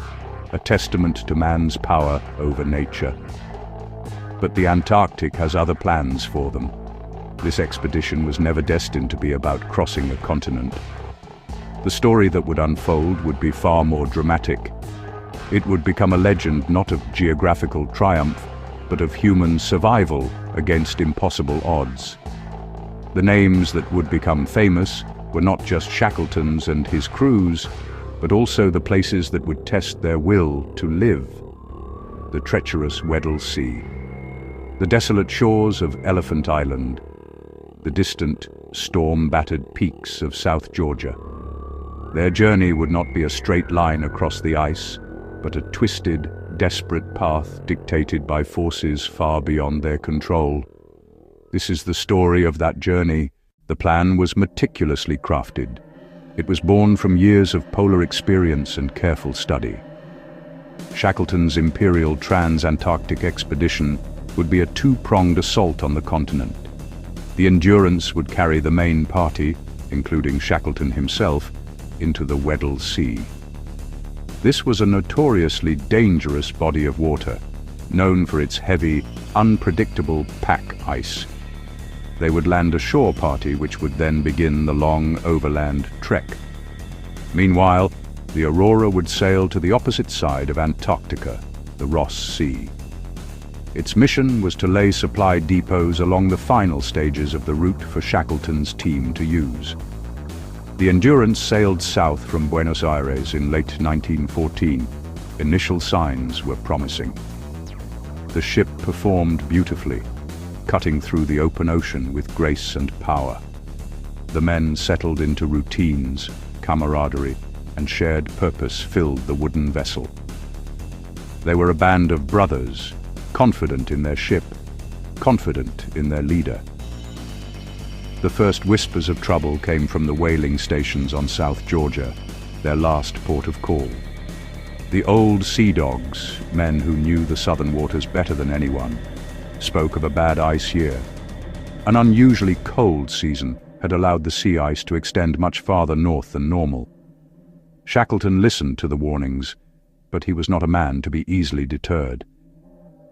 S5: a testament to man's power over nature. But the Antarctic has other plans for them. This expedition was never destined to be about crossing a continent. The story that would unfold would be far more dramatic. It would become a legend not of geographical triumph, but of human survival against impossible odds. The names that would become famous were not just Shackleton's and his crews, but also the places that would test their will to live. The treacherous Weddell Sea, the desolate shores of Elephant Island, the distant, storm-battered peaks of South Georgia. Their journey would not be a straight line across the ice, but a twisted, desperate path dictated by forces far beyond their control. This is the story of that journey. The plan was meticulously crafted. It was born from years of polar experience and careful study. Shackleton's Imperial Trans-Antarctic expedition would be a two-pronged assault on the continent. The Endurance would carry the main party, including Shackleton himself, into the Weddell Sea. This was a notoriously dangerous body of water, known for its heavy, unpredictable pack ice. They would land a shore party which would then begin the long overland trek. Meanwhile, the Aurora would sail to the opposite side of Antarctica, the Ross Sea. Its mission was to lay supply depots along the final stages of the route for Shackleton's team to use. The Endurance sailed south from Buenos Aires in late 1914. Initial signs were promising. The ship performed beautifully, cutting through the open ocean with grace and power. The men settled into routines, camaraderie, and shared purpose filled the wooden vessel. They were a band of brothers, confident in their ship, confident in their leader. The first whispers of trouble came from the whaling stations on South Georgia, their last port of call. The old sea dogs, men who knew the southern waters better than anyone, spoke of a bad ice year. An unusually cold season had allowed the sea ice to extend much farther north than normal. Shackleton listened to the warnings, but he was not a man to be easily deterred.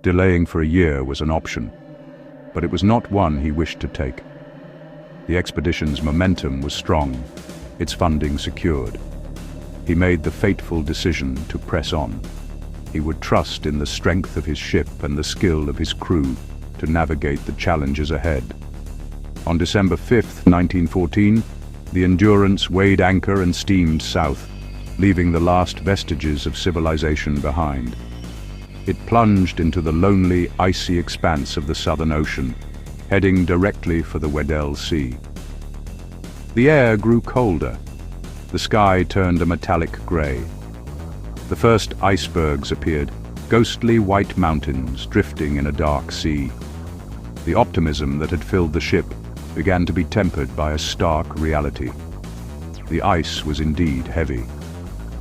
S5: Delaying for a year was an option, but it was not one he wished to take. The expedition's momentum was strong, its funding secured. He made the fateful decision to press on. He would trust in the strength of his ship and the skill of his crew to navigate the challenges ahead. On December 5, 1914, the Endurance weighed anchor and steamed south, leaving the last vestiges of civilization behind. It plunged into the lonely, icy expanse of the Southern Ocean, heading directly for the Weddell Sea. The air grew colder. The sky turned a metallic gray. The first icebergs appeared, ghostly white mountains drifting in a dark sea. The optimism that had filled the ship began to be tempered by a stark reality. The ice was indeed heavy.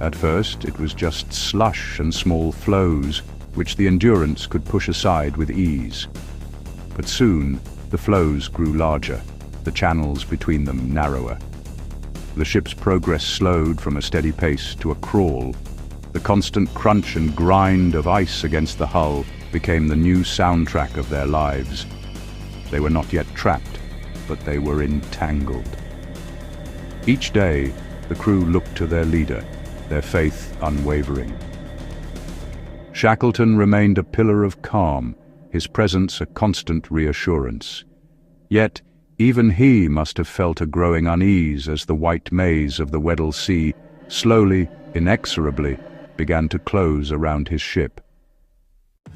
S5: At first, it was just slush and small floes, which the Endurance could push aside with ease. But soon, the floes grew larger, the channels between them narrower. The ship's progress slowed from a steady pace to a crawl. The constant crunch and grind of ice against the hull became the new soundtrack of their lives. They were not yet trapped, but they were entangled. Each day, the crew looked to their leader, their faith unwavering. Shackleton remained a pillar of calm, his presence a constant reassurance. Yet, even he must have felt a growing unease as the white maze of the Weddell Sea slowly, inexorably, began to close around his ship.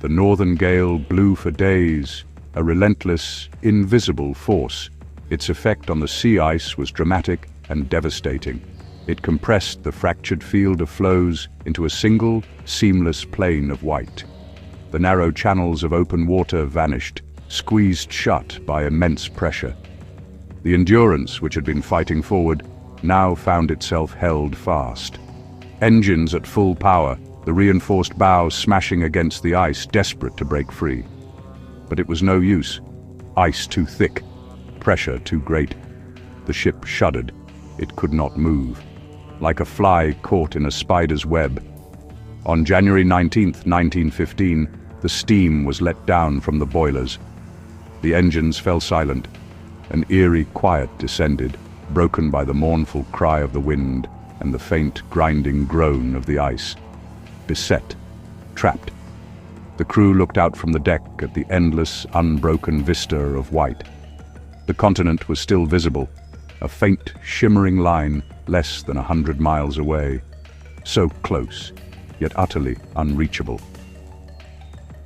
S5: The northern gale blew for days, a relentless, invisible force. Its effect on the sea ice was dramatic and devastating. It compressed the fractured field of floes into a single, seamless plain of white. The narrow channels of open water vanished, squeezed shut by immense pressure. The Endurance, which had been fighting forward, now found itself held fast. Engines at full power, the reinforced bow smashing against the ice, desperate to break free. But it was no use. Ice too thick, pressure too great. The ship shuddered. It could not move. Like a fly caught in a spider's web. On January 19, 1915, the steam was let down from the boilers. The engines fell silent. An eerie quiet descended, broken by the mournful cry of the wind and the faint, grinding groan of the ice. Beset, trapped. The crew looked out from the deck at the endless, unbroken vista of white. The continent was still visible, a faint, shimmering line less than 100 miles away. So close, yet utterly unreachable.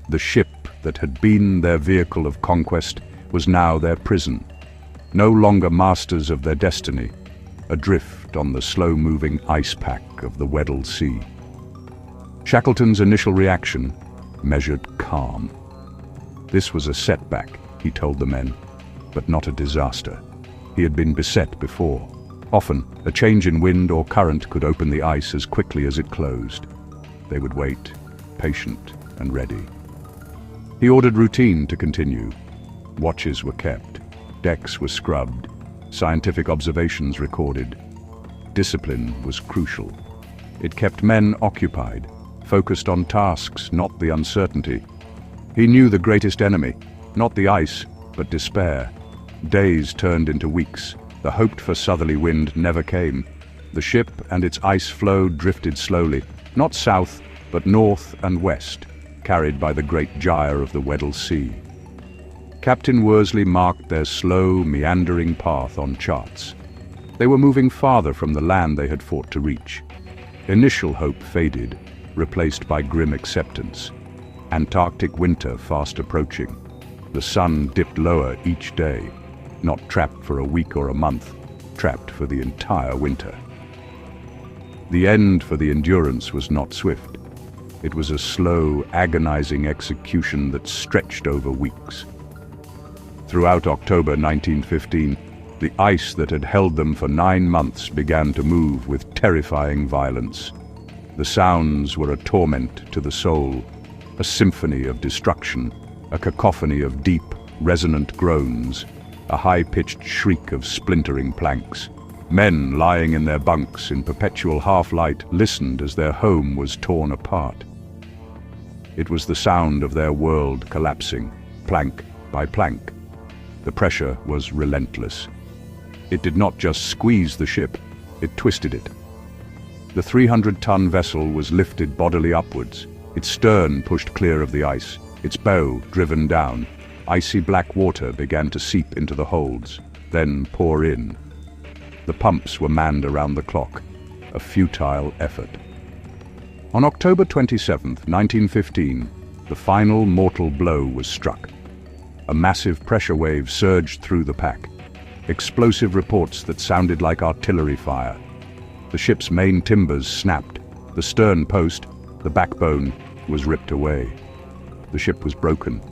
S5: The ship that had been their vehicle of conquest was now their prison. No longer masters of their destiny, adrift on the slow-moving ice pack of the Weddell Sea. Shackleton's initial reaction measured calm. This was a setback, he told the men, but not a disaster. He had been beset before. Often, a change in wind or current could open the ice as quickly as it closed. They would wait, patient and ready. He ordered routine to continue. Watches were kept, decks were scrubbed, scientific observations recorded. Discipline was crucial. It kept men occupied, focused on tasks, not the uncertainty. He knew the greatest enemy, not the ice, but despair. Days turned into weeks. The hoped-for southerly wind never came. The ship and its ice floe drifted slowly, not south, but north and west, carried by the great gyre of the Weddell Sea. Captain Worsley marked their slow, meandering path on charts. They were moving farther from the land they had fought to reach. Initial hope faded, replaced by grim acceptance. Antarctic winter fast approaching. The sun dipped lower each day, not trapped for a week or a month, trapped for the entire winter. The end for the Endurance was not swift. It was a slow, agonizing execution that stretched over weeks. Throughout October 1915, the ice that had held them for 9 months began to move with terrifying violence. The sounds were a torment to the soul, a symphony of destruction, a cacophony of deep, resonant groans, a high-pitched shriek of splintering planks. Men lying in their bunks in perpetual half-light listened as their home was torn apart. It was the sound of their world collapsing, plank by plank. The pressure was relentless. It did not just squeeze the ship, it twisted it. The 300-ton vessel was lifted bodily upwards, its stern pushed clear of the ice, its bow driven down. Icy black water began to seep into the holds, then pour in. The pumps were manned around the clock, a futile effort. On October 27, 1915, the final mortal blow was struck. A massive pressure wave surged through the pack, explosive reports that sounded like artillery fire. The ship's main timbers snapped, the stern post, the backbone, was ripped away. The ship was broken.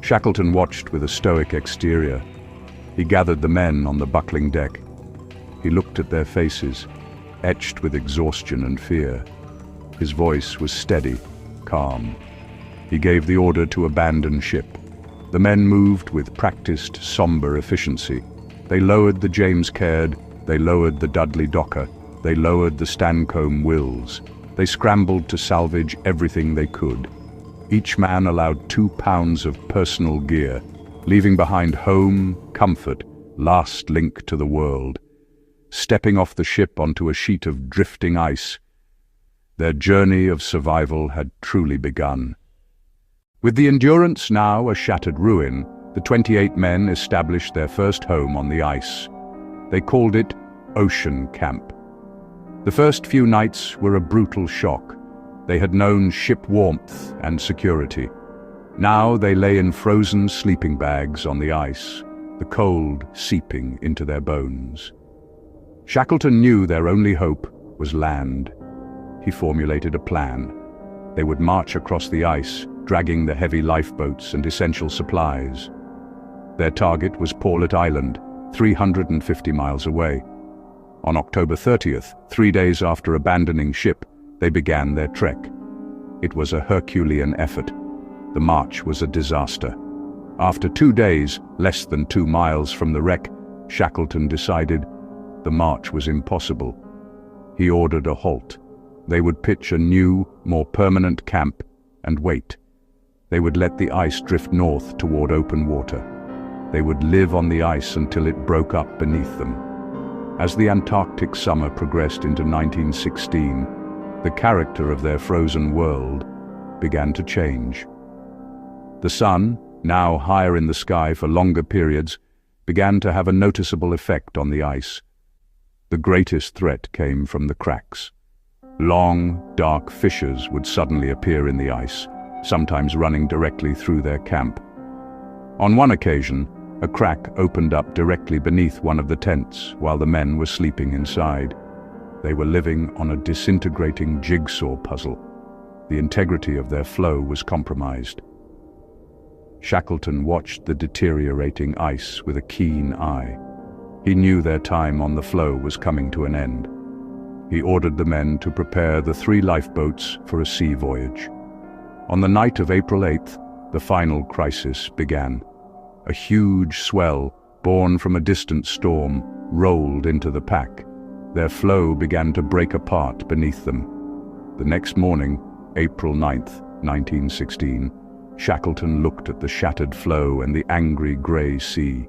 S5: Shackleton watched with a stoic exterior. He gathered the men on the buckling deck. He looked at their faces, etched with exhaustion and fear. His voice was steady, calm. He gave the order to abandon ship. The men moved with practiced, somber efficiency. They lowered the James Caird, they lowered the Dudley Docker, they lowered the Stancomb Wills. They scrambled to salvage everything they could. Each man allowed 2 pounds of personal gear, leaving behind home, comfort, last link to the world. Stepping off the ship onto a sheet of drifting ice, their journey of survival had truly begun. With the Endurance now a shattered ruin, the 28 men established their first home on the ice. They called it Ocean Camp. The first few nights were a brutal shock. They had known ship warmth and security. Now they lay in frozen sleeping bags on the ice, the cold seeping into their bones. Shackleton knew their only hope was land. He formulated a plan. They would march across the ice, dragging the heavy lifeboats and essential supplies. Their target was Paulet Island, 350 miles away. On October 30th, 3 days after abandoning ship, they began their trek. It was a Herculean effort. The march was a disaster. After 2 days, less than 2 miles from the wreck, Shackleton decided the march was impossible. He ordered a halt. They would pitch a new, more permanent camp and wait. They would let the ice drift north toward open water. They would live on the ice until it broke up beneath them. As the Antarctic summer progressed into 1916, the character of their frozen world began to change. The sun, now higher in the sky for longer periods, began to have a noticeable effect on the ice. The greatest threat came from the cracks. Long, dark fissures would suddenly appear in the ice, sometimes running directly through their camp. On one occasion, a crack opened up directly beneath one of the tents while the men were sleeping inside. They were living on a disintegrating jigsaw puzzle. The integrity of their flow was compromised. Shackleton watched the deteriorating ice with a keen eye. He knew their time on the floe was coming to an end. He ordered the men to prepare the 3 lifeboats for a sea voyage. On the night of April 8th, the final crisis began. A huge swell, born from a distant storm, rolled into the pack. Their floe began to break apart beneath them. The next morning, April 9th, 1916, Shackleton looked at the shattered floe and the angry grey sea.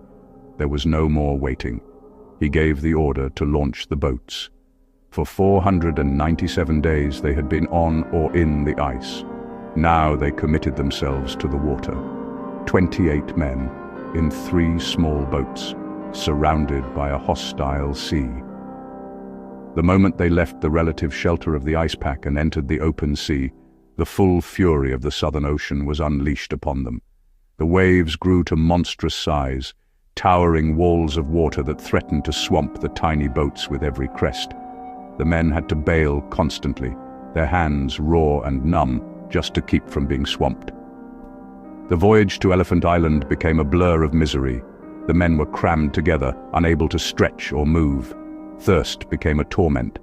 S5: There was no more waiting. He gave the order to launch the boats. For 497 days they had been on or in the ice. Now they committed themselves to the water. 28 men in 3 small boats, surrounded by a hostile sea. The moment they left the relative shelter of the ice pack and entered the open sea, the full fury of the Southern Ocean was unleashed upon them. The waves grew to monstrous size, towering walls of water that threatened to swamp the tiny boats with every crest. The men had to bail constantly, their hands raw and numb, just to keep from being swamped. The voyage to Elephant Island became a blur of misery. The men were crammed together, unable to stretch or move. Thirst became a torment.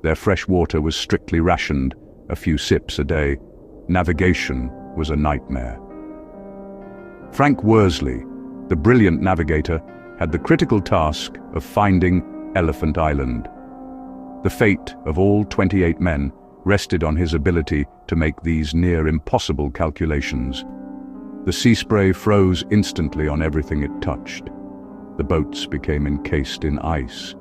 S5: Their fresh water was strictly rationed, a few sips a day. Navigation was a nightmare. Frank Worsley, the brilliant navigator, had the critical task of finding Elephant Island. The fate of all 28 men rested on his ability to make these near-impossible calculations. The sea spray froze instantly on everything it touched. The boats became encased in ice.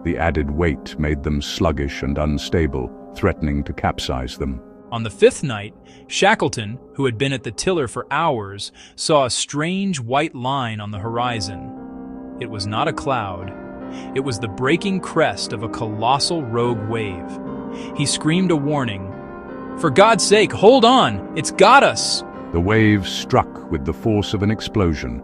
S5: The added weight made them sluggish and unstable, threatening to capsize them.
S6: On the 5th night, Shackleton, who had been at the tiller for hours, saw a strange white line on the horizon. It was not a cloud. It was the breaking crest of a colossal rogue wave. He screamed a warning. "For God's sake, hold on! It's got us!"
S5: The wave struck with the force of an explosion.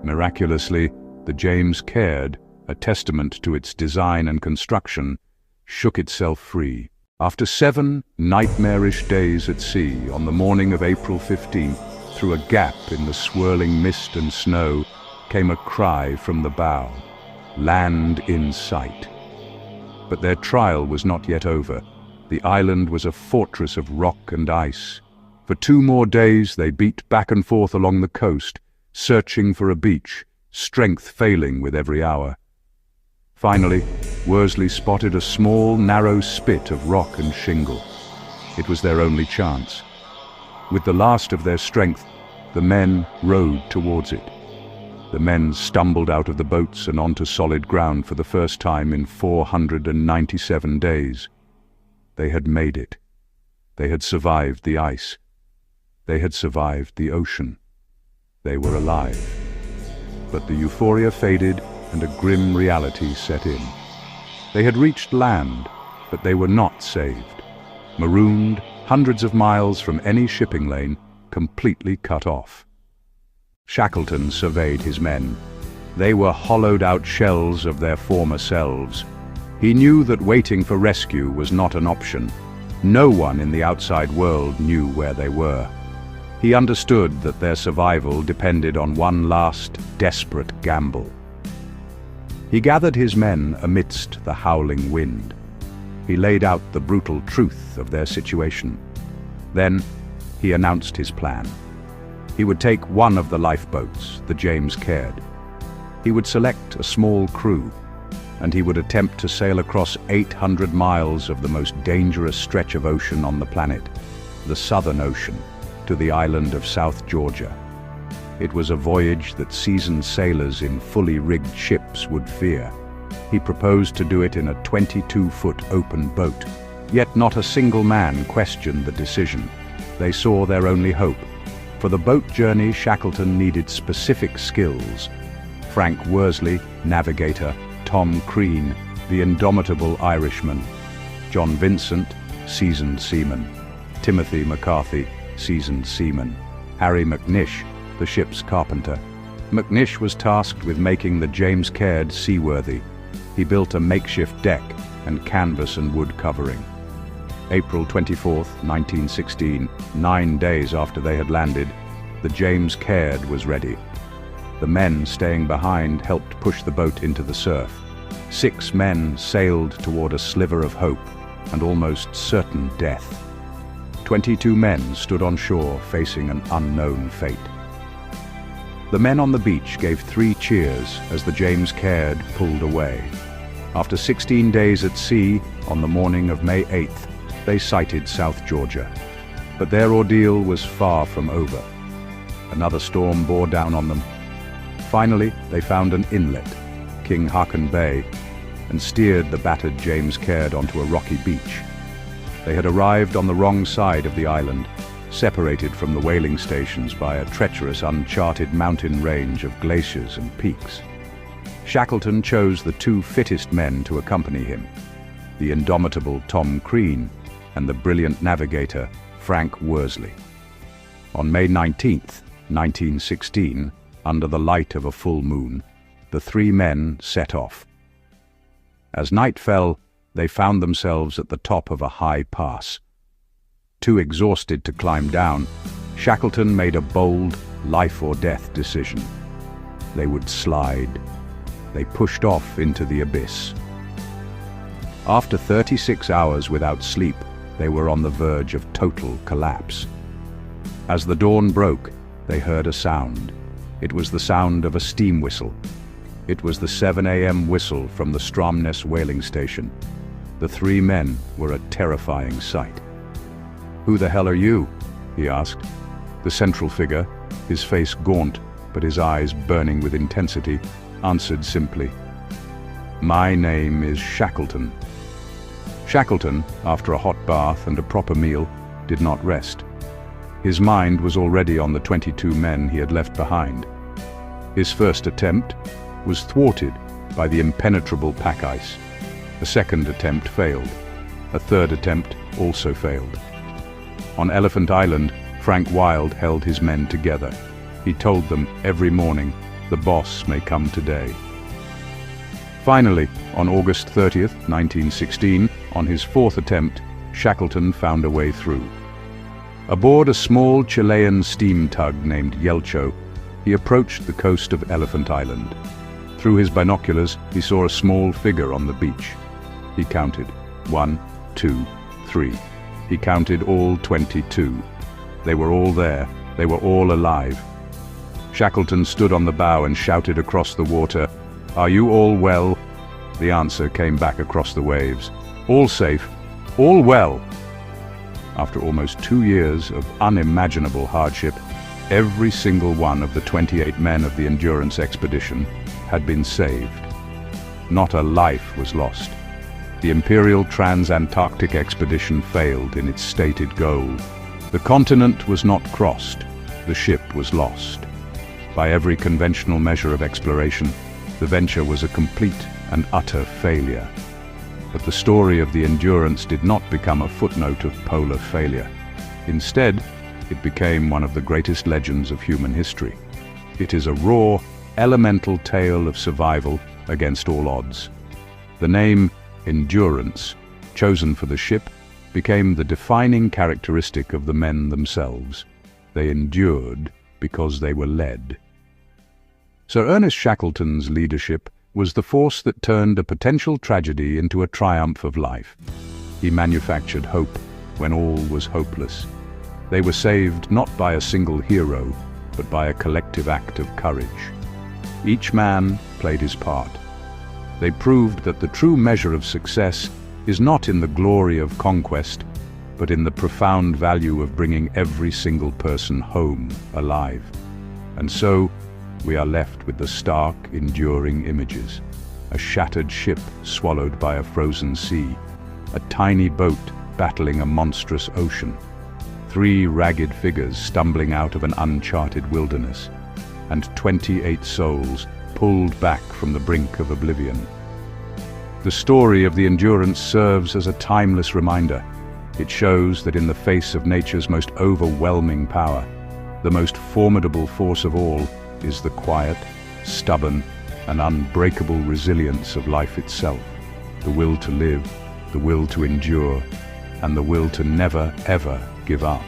S5: Miraculously, the James Caird, a testament to its design and construction, shook itself free. After 7 nightmarish days at sea, on the morning of April 15th, through a gap in the swirling mist and snow, came a cry from the bow. Land in sight. But their trial was not yet over. The island was a fortress of rock and ice. For 2 more days they beat back and forth along the coast, searching for a beach, strength failing with every hour. Finally, Worsley spotted a small, narrow spit of rock and shingle. It was their only chance. With the last of their strength, the men rowed towards it. The men stumbled out of the boats and onto solid ground for the first time in 497 days. They had made it. They had survived the ice. They had survived the ocean. They were alive. But the euphoria faded and a grim reality set in. They had reached land, but they were not saved. Marooned, hundreds of miles from any shipping lane, completely cut off. Shackleton surveyed his men. They were hollowed-out shells of their former selves. He knew that waiting for rescue was not an option. No one in the outside world knew where they were. He understood that their survival depended on one last, desperate gamble. He gathered his men amidst the howling wind. He laid out the brutal truth of their situation. Then, he announced his plan. He would take one of the lifeboats, the James Caird. He would select a small crew, and he would attempt to sail across 800 miles of the most dangerous stretch of ocean on the planet, the Southern Ocean, to the island of South Georgia. It was a voyage that seasoned sailors in fully rigged ships would fear. He proposed to do it in a 22-foot open boat. Yet not a single man questioned the decision. They saw their only hope. For the boat journey, Shackleton needed specific skills. Frank Worsley, navigator; Tom Crean, the indomitable Irishman; John Vincent, seasoned seaman; Timothy McCarthy, seasoned seaman, Harry McNish, the ship's carpenter. McNish was tasked with making the James Caird seaworthy. He built a makeshift deck and canvas and wood covering. April 24, 1916, 9 days after they had landed, the James Caird was ready. The men staying behind helped push the boat into the surf. 6 men sailed toward a sliver of hope and almost certain death. 22 men stood on shore facing an unknown fate. The men on the beach gave 3 cheers as the James Caird pulled away. After 16 days at sea, on the morning of May 8th, they sighted South Georgia. But their ordeal was far from over. Another storm bore down on them. Finally, they found an inlet, King Haakon Bay, and steered the battered James Caird onto a rocky beach. They had arrived on the wrong side of the island, separated from the whaling stations by a treacherous, uncharted mountain range of glaciers and peaks. Shackleton chose the 2 fittest men to accompany him, the indomitable Tom Crean and the brilliant navigator Frank Worsley. On May 19th, 1916, under the light of a full moon, the 3 men set off. As night fell, they found themselves at the top of a high pass. Too exhausted to climb down, Shackleton made a bold, life-or-death decision. They would slide. They pushed off into the abyss. After 36 hours without sleep, they were on the verge of total collapse. As the dawn broke, they heard a sound. It was the sound of a steam whistle. It was the 7 a.m. whistle from the Stromness whaling station. The 3 men were a terrifying sight. "Who the hell are you?" he asked. The central figure, his face gaunt but his eyes burning with intensity, answered simply, "My name is Shackleton." Shackleton, after a hot bath and a proper meal, did not rest. His mind was already on the 22 men he had left behind. His first attempt was thwarted by the impenetrable pack ice. A second attempt failed. A third attempt also failed. On Elephant Island, Frank Wild held his men together. He told them every morning, "The boss may come today." Finally, on August 30th, 1916, on his 4th attempt, Shackleton found a way through. Aboard a small Chilean steam tug named Yelcho, he approached the coast of Elephant Island. Through his binoculars, he saw a small figure on the beach. He counted. 1, 2, 3. He counted all 22. They were all there. They were all alive. Shackleton stood on the bow and shouted across the water, "Are you all well?" The answer came back across the waves. "All safe. All well." After almost 2 years of unimaginable hardship, every single one of the 28 men of the Endurance expedition had been saved. Not a life was lost. The Imperial Trans-Antarctic expedition failed in its stated goal. The continent was not crossed. The ship was lost. By every conventional measure of exploration, the venture was a complete and utter failure. But the story of the Endurance did not become a footnote of polar failure. Instead, it became one of the greatest legends of human history. It is a raw, elemental tale of survival against all odds. The name Endurance, chosen for the ship, became the defining characteristic of the men themselves. They endured because they were led. Sir Ernest Shackleton's leadership was the force that turned a potential tragedy into a triumph of life. He manufactured hope when all was hopeless. They were saved not by a single hero, but by a collective act of courage. Each man played his part. They proved that the true measure of success is not in the glory of conquest, but in the profound value of bringing every single person home alive. And so, we are left with the stark, enduring images. A shattered ship swallowed by a frozen sea, a tiny boat battling a monstrous ocean, 3 ragged figures stumbling out of an uncharted wilderness, and 28 souls pulled back from the brink of oblivion. The story of the Endurance serves as a timeless reminder. It shows that in the face of nature's most overwhelming power, the most formidable force of all is the quiet, stubborn, and unbreakable resilience of life itself. The will to live, the will to endure, and the will to never, ever give up.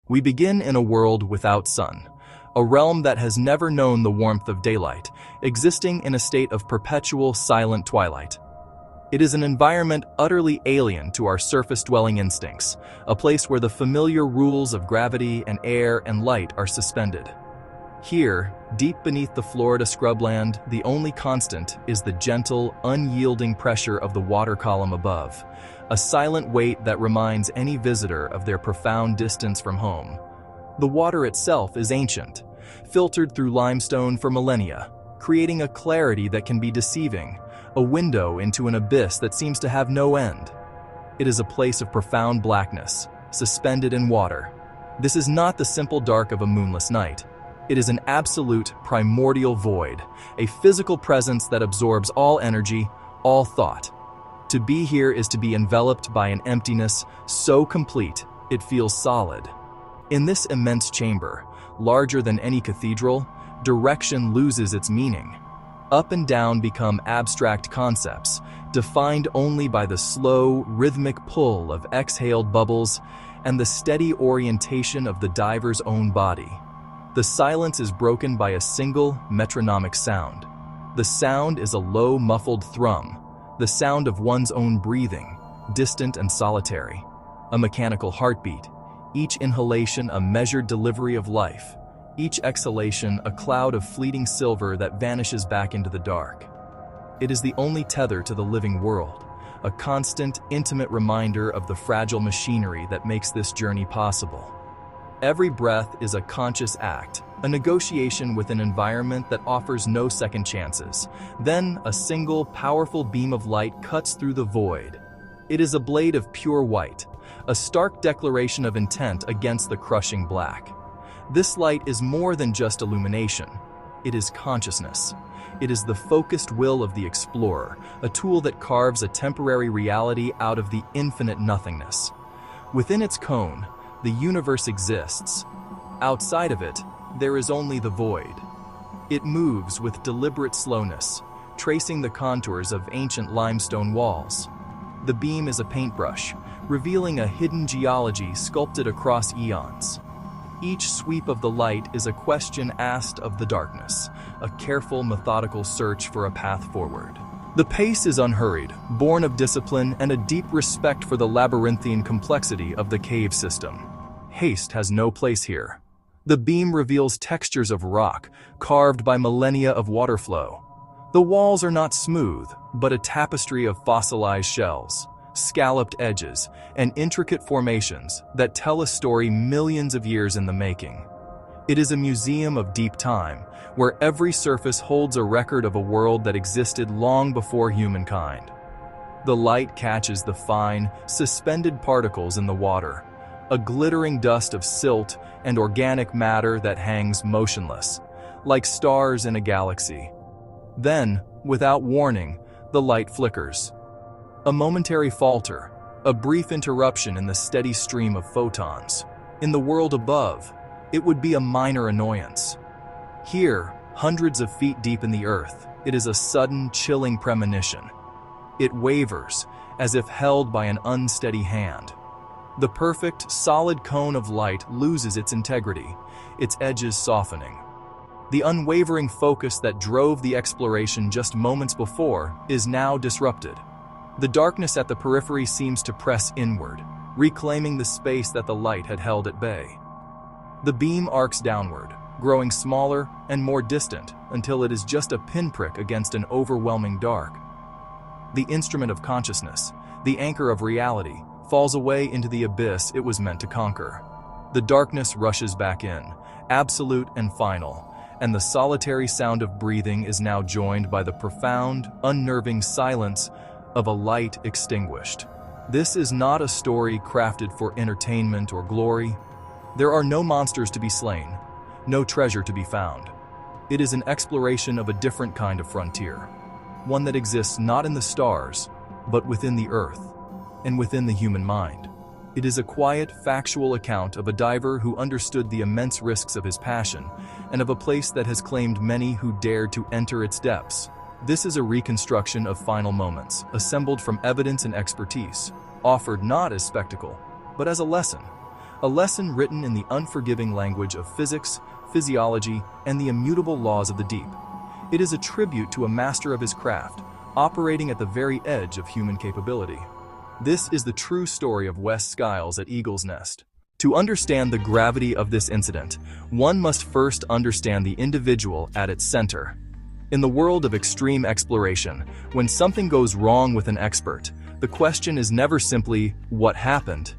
S7: We begin in a world without sun, a realm that has never known the warmth of daylight, existing in a state of perpetual silent twilight. It is an environment utterly alien to our surface-dwelling instincts, a place where the familiar rules of gravity and air and light are suspended. Here, deep beneath the Florida scrubland, the only constant is the gentle, unyielding pressure of the water column above, a silent weight that reminds any visitor of their profound distance from home. The water itself is ancient, filtered through limestone for millennia, creating a clarity that can be deceiving, a window into an abyss that seems to have no end. It is a place of profound blackness, suspended in water. This is not the simple dark of a moonless night. It is an absolute, primordial void, a physical presence that absorbs all energy, all thought. To be here is to be enveloped by an emptiness so complete it feels solid. In this immense chamber, larger than any cathedral, direction loses its meaning. Up and down become abstract concepts, defined only by the slow, rhythmic pull of exhaled bubbles and the steady orientation of the diver's own body. The silence is broken by a single metronomic sound. The sound is a low, muffled thrum, the sound of one's own breathing, distant and solitary. A mechanical heartbeat, each inhalation a measured delivery of life, each exhalation a cloud of fleeting silver that vanishes back into the dark. It is the only tether to the living world, a constant, intimate reminder of the fragile machinery that makes this journey possible. Every breath is a conscious act, a negotiation with an environment that offers no second chances. Then, a single, powerful beam of light cuts through the void. It is a blade of pure white, a stark declaration of intent against the crushing black. This light is more than just illumination. It is consciousness. It is the focused will of the explorer, a tool that carves a temporary reality out of the infinite nothingness. Within its cone, the universe exists. Outside of it, there is only the void. It moves with deliberate slowness, tracing the contours of ancient limestone walls. The beam is a paintbrush, revealing a hidden geology sculpted across eons. Each sweep of the light is a question asked of the darkness, a careful, methodical search for a path forward. The pace is unhurried, born of discipline and a deep respect for the labyrinthine complexity of the cave system. Haste has no place here. The beam reveals textures of rock, carved by millennia of water flow. The walls are not smooth, but a tapestry of fossilized shells, scalloped edges, and intricate formations that tell a story millions of years in the making. It is a museum of deep time, where every surface holds a record of a world that existed long before humankind. The light catches the fine, suspended particles in the water, a glittering dust of silt and organic matter that hangs motionless, like stars in a galaxy. Then, without warning, the light flickers. A momentary falter, a brief interruption in the steady stream of photons. In the world above, it would be a minor annoyance. Here, hundreds of feet deep in the earth, it is a sudden, chilling premonition. It wavers, as if held by an unsteady hand. The perfect, solid cone of light loses its integrity, its edges softening. The unwavering focus that drove the exploration just moments before is now disrupted. The darkness at the periphery seems to press inward, reclaiming the space that the light had held at bay. The beam arcs downward, growing smaller and more distant until it is just a pinprick against an overwhelming dark. The instrument of consciousness, the anchor of reality, falls away into the abyss it was meant to conquer. The darkness rushes back in, absolute and final, and the solitary sound of breathing is now joined by the profound, unnerving silence of a light extinguished. This is not a story crafted for entertainment or glory. There are no monsters to be slain, no treasure to be found. It is an exploration of a different kind of frontier. one that exists not in the stars, but within the earth, and within the human mind. It is a quiet, factual account of a diver who understood the immense risks of his passion, and of a place that has claimed many who dared to enter its depths. This is a reconstruction of final moments, assembled from evidence and expertise, offered not as spectacle, but as a lesson written in the unforgiving language of physics, physiology, and the immutable laws of the deep. It is a tribute to a master of his craft, operating at the very edge of human capability. This is the true story of Wes Skiles at Eagle's Nest. To understand the gravity of this incident, one must first understand the individual at its center. In the world of extreme exploration, when something goes wrong with an expert, the question is never simply, what happened?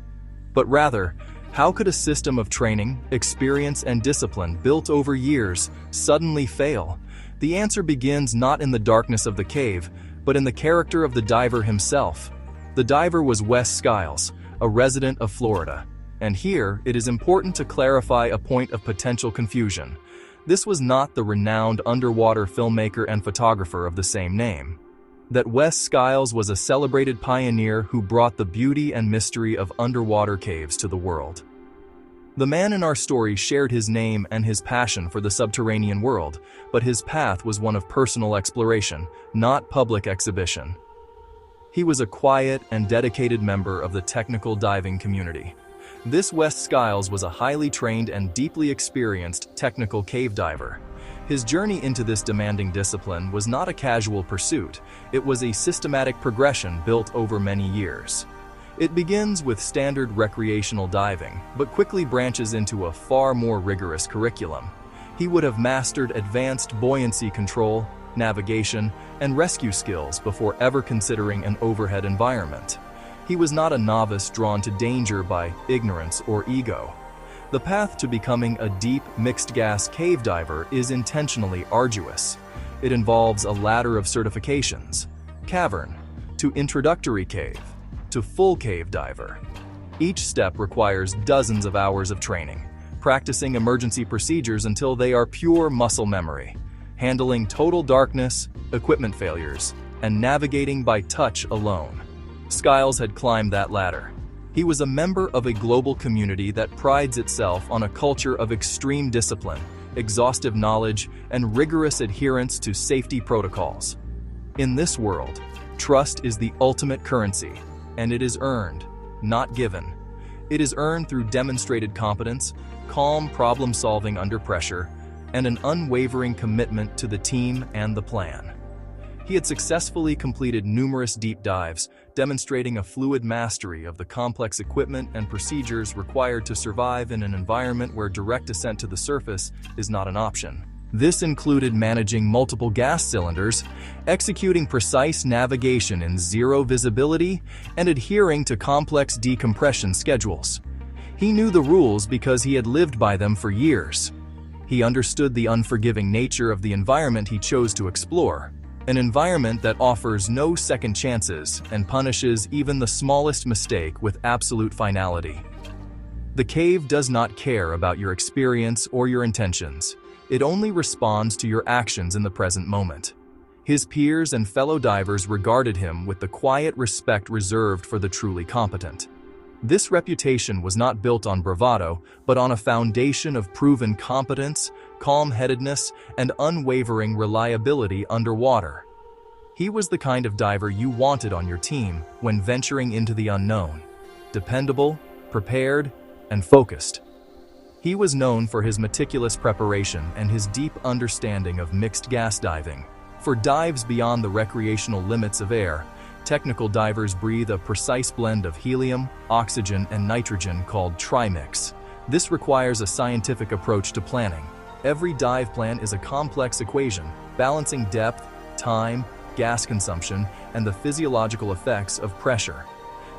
S7: But rather, how could a system of training, experience, and discipline built over years suddenly fail? The answer begins not in the darkness of the cave, but in the character of the diver himself. The diver was Wes Skiles, a resident of Florida. And here, it is important to clarify a point of potential confusion. This was not the renowned underwater filmmaker and photographer of the same name. That Wes Skiles was a celebrated pioneer who brought the beauty and mystery of underwater caves to the world. The man in our story shared his name and his passion for the subterranean world, but his path was one of personal exploration, not public exhibition. He was a quiet and dedicated member of the technical diving community. This Wes Skiles was a highly trained and deeply experienced technical cave diver. His journey into this demanding discipline was not a casual pursuit, it was a systematic progression built over many years. It begins with standard recreational diving, but quickly branches into a far more rigorous curriculum. He would have mastered advanced buoyancy control, navigation, and rescue skills before ever considering an overhead environment. He was not a novice drawn to danger by ignorance or ego. The path to becoming a deep, mixed-gas cave diver is intentionally arduous. It involves a ladder of certifications: cavern, to introductory cave, to full cave diver. Each step requires dozens of hours of training, practicing emergency procedures until they are pure muscle memory, handling total darkness, equipment failures, and navigating by touch alone. Skiles had climbed that ladder. He was a member of a global community that prides itself on a culture of extreme discipline, exhaustive knowledge, and rigorous adherence to safety protocols. In this world, trust is the ultimate currency, and it is earned, not given. It is earned through demonstrated competence, calm problem-solving under pressure, and an unwavering commitment to the team and the plan. He had successfully completed numerous deep dives, demonstrating a fluid mastery of the complex equipment and procedures required to survive in an environment where direct descent to the surface is not an option. This included managing multiple gas cylinders, executing precise navigation in zero visibility, and adhering to complex decompression schedules. He knew the rules because he had lived by them for years. He understood the unforgiving nature of the environment he chose to explore, an environment that offers no second chances and punishes even the smallest mistake with absolute finality. The cave does not care about your experience or your intentions. It only responds to your actions in the present moment. His peers and fellow divers regarded him with the quiet respect reserved for the truly competent. This reputation was not built on bravado, but on a foundation of proven competence, calm-headedness, and unwavering reliability underwater. He was the kind of diver you wanted on your team when venturing into the unknown: dependable, prepared, and focused. He was known for his meticulous preparation and his deep understanding of mixed gas diving. For dives beyond the recreational limits of air, technical divers breathe a precise blend of helium, oxygen, and nitrogen called trimix. This requires a scientific approach to planning. Every dive plan is a complex equation, balancing depth, time, gas consumption, and the physiological effects of pressure.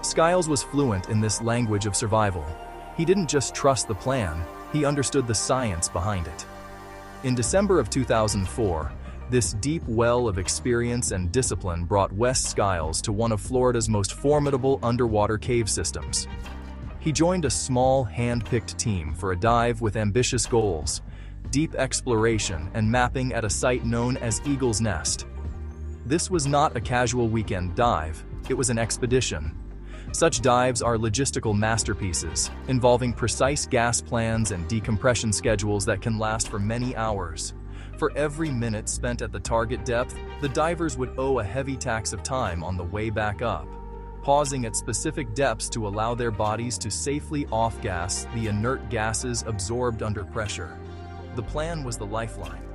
S7: Skiles was fluent in this language of survival. He didn't just trust the plan, he understood the science behind it. In December of 2004, this deep well of experience and discipline brought Wes Skiles to one of Florida's most formidable underwater cave systems. He joined a small, hand-picked team for a dive with ambitious goals: deep exploration and mapping at a site known as Eagle's Nest. This was not a casual weekend dive, it was an expedition. Such dives are logistical masterpieces, involving precise gas plans and decompression schedules that can last for many hours. For every minute spent at the target depth, the divers would owe a heavy tax of time on the way back up, pausing at specific depths to allow their bodies to safely off-gas the inert gases absorbed under pressure. The plan was the lifeline.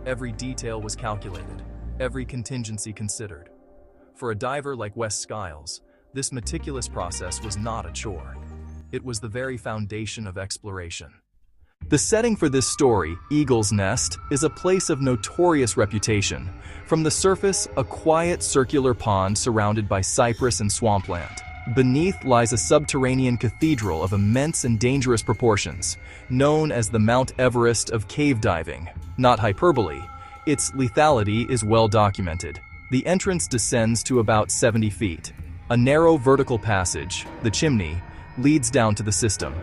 S7: Every detail was calculated, every contingency considered. For a diver like Wes Skiles, this meticulous process was not a chore. It was the very foundation of exploration. The setting for this story, Eagle's Nest, is a place of notorious reputation. From the surface, a quiet circular pond surrounded by cypress and swampland. Beneath lies a subterranean cathedral of immense and dangerous proportions, known as the Mount Everest of cave diving. Not hyperbole, its lethality is well documented. The entrance descends to about 70 feet. A narrow vertical passage, the chimney, leads down to the system.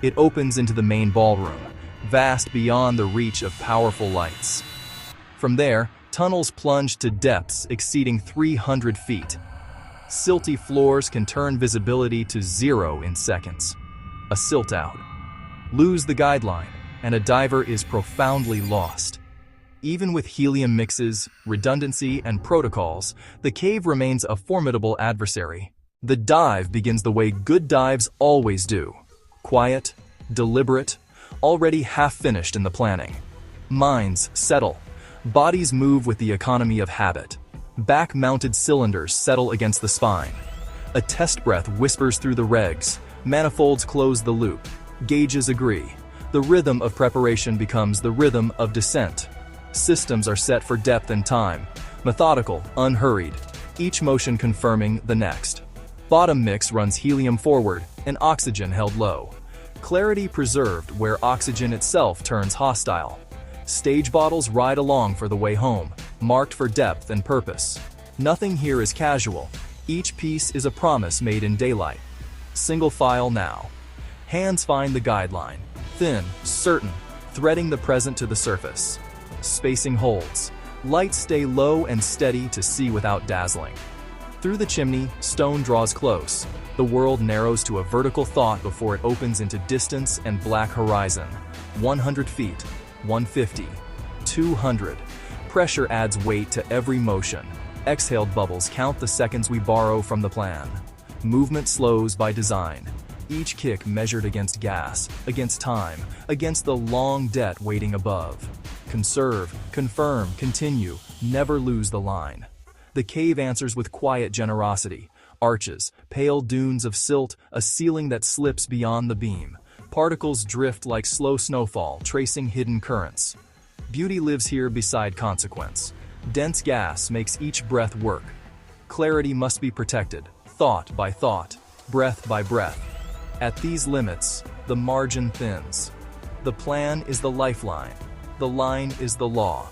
S7: It opens into the main ballroom, vast beyond the reach of powerful lights. From there, tunnels plunge to depths exceeding 300 feet. Silty floors can turn visibility to 0 in seconds. A silt out. Lose the guideline, and a diver is profoundly lost. Even with helium mixes, redundancy, and protocols, the cave remains a formidable adversary. The dive begins the way good dives always do. Quiet, deliberate, already half-finished in the planning. Minds settle. Bodies move with the economy of habit. Back-mounted cylinders settle against the spine. A test breath whispers through the regs. Manifolds close the loop. Gauges agree. The rhythm of preparation becomes the rhythm of descent. Systems are set for depth and time, methodical, unhurried, each motion confirming the next. Bottom mix runs helium forward and oxygen held low. Clarity preserved where oxygen itself turns hostile. Stage bottles ride along for the way home, marked for depth and purpose. Nothing here is casual. Each piece is a promise made in daylight. Single file now. Hands find the guideline. Thin, certain, threading the present to the surface. Spacing holds. Lights stay low and steady to see without dazzling. Through the chimney, stone draws close. The world narrows to a vertical thought before it opens into distance and black horizon. 100 feet, 150, 200. Pressure adds weight to every motion. Exhaled bubbles count the seconds we borrow from the plan. Movement slows by design. Each kick measured against gas, against time, against the long debt waiting above. Conserve, confirm, continue, never lose the line. The cave answers with quiet generosity. Arches, pale dunes of silt, a ceiling that slips beyond the beam. Particles drift like slow snowfall, tracing hidden currents. Beauty lives here beside consequence. Dense gas makes each breath work. Clarity must be protected, thought by thought, breath by breath. At these limits, the margin thins. The plan is the lifeline. The line is the law.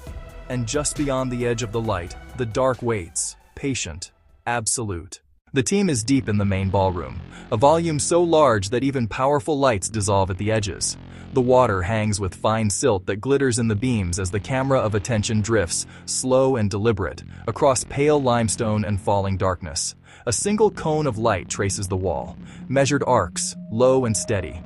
S7: And just beyond the edge of the light, the dark waits, patient, absolute. The team is deep in the main ballroom, a volume so large that even powerful lights dissolve at the edges. The water hangs with fine silt that glitters in the beams as the camera of attention drifts, slow and deliberate, across pale limestone and falling darkness. A single cone of light traces the wall, measured arcs, low and steady.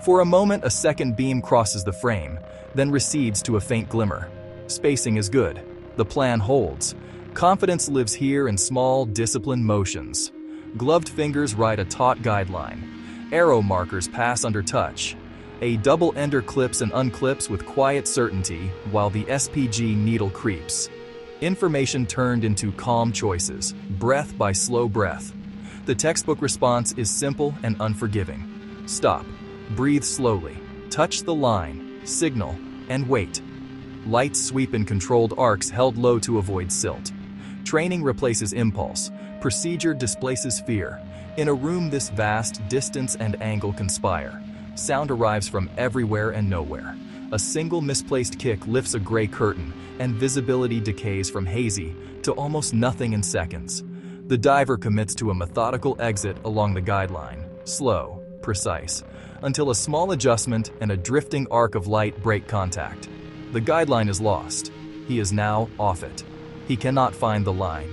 S7: For a moment, a second beam crosses the frame, then recedes to a faint glimmer. Spacing is good. The plan holds. Confidence lives here in small, disciplined motions. Gloved fingers write a taut guideline. Arrow markers pass under touch. A double ender clips and unclips with quiet certainty while the SPG needle creeps. Information turned into calm choices, breath by slow breath. The textbook response is simple and unforgiving. Stop. Breathe slowly. Touch the line. Signal. And wait. Lights sweep in controlled arcs held low to avoid silt. Training replaces impulse. Procedure displaces fear. In a room this vast, distance and angle conspire. Sound arrives from everywhere and nowhere. A single misplaced kick lifts a gray curtain, and visibility decays from hazy to almost nothing in seconds. The diver commits to a methodical exit along the guideline, slow, precise, until a small adjustment and a drifting arc of light break contact. The guideline is lost. He is now off it. He cannot find the line.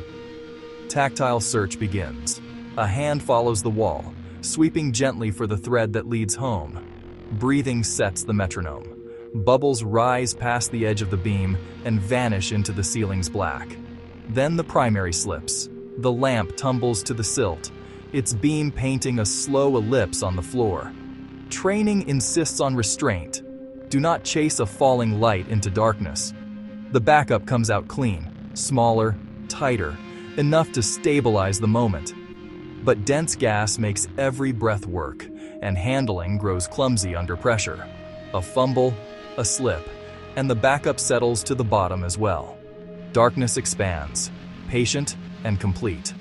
S7: Tactile search begins. A hand follows the wall, sweeping gently for the thread that leads home. Breathing sets the metronome. Bubbles rise past the edge of the beam and vanish into the ceiling's black. Then the primary slips. The lamp tumbles to the silt, its beam painting a slow ellipse on the floor. Training insists on restraint. Do not chase a falling light into darkness. The backup comes out clean, smaller, tighter, enough to stabilize the moment. But dense gas makes every breath work, and handling grows clumsy under pressure. A fumble, a slip, and the backup settles to the bottom as well. Darkness expands, patient and complete.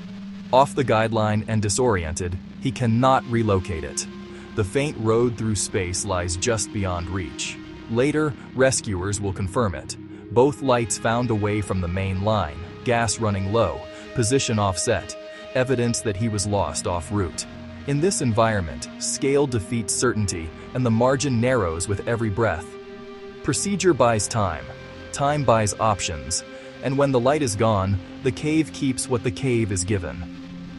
S7: Off the guideline and disoriented, he cannot relocate it. The faint road through space lies just beyond reach. Later, rescuers will confirm it. Both lights found away from the main line, gas running low, position offset, evidence that he was lost en route. In this environment, scale defeats certainty, and the margin narrows with every breath. Procedure buys time. Time buys options. And when the light is gone, the cave keeps what the cave is given.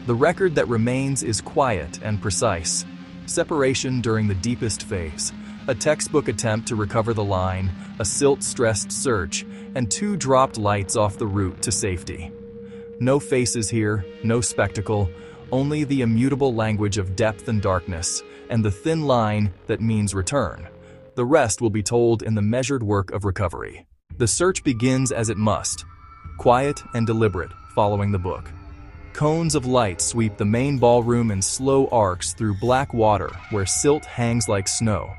S7: The record that remains is quiet and precise. Separation during the deepest phase. A textbook attempt to recover the line, a silt-stressed search, and 2 dropped lights off the route to safety. No faces here, no spectacle, only the immutable language of depth and darkness, and the thin line that means return. The rest will be told in the measured work of recovery. The search begins as it must, quiet and deliberate, following the book. Cones of light sweep the main ballroom in slow arcs through black water where silt hangs like snow.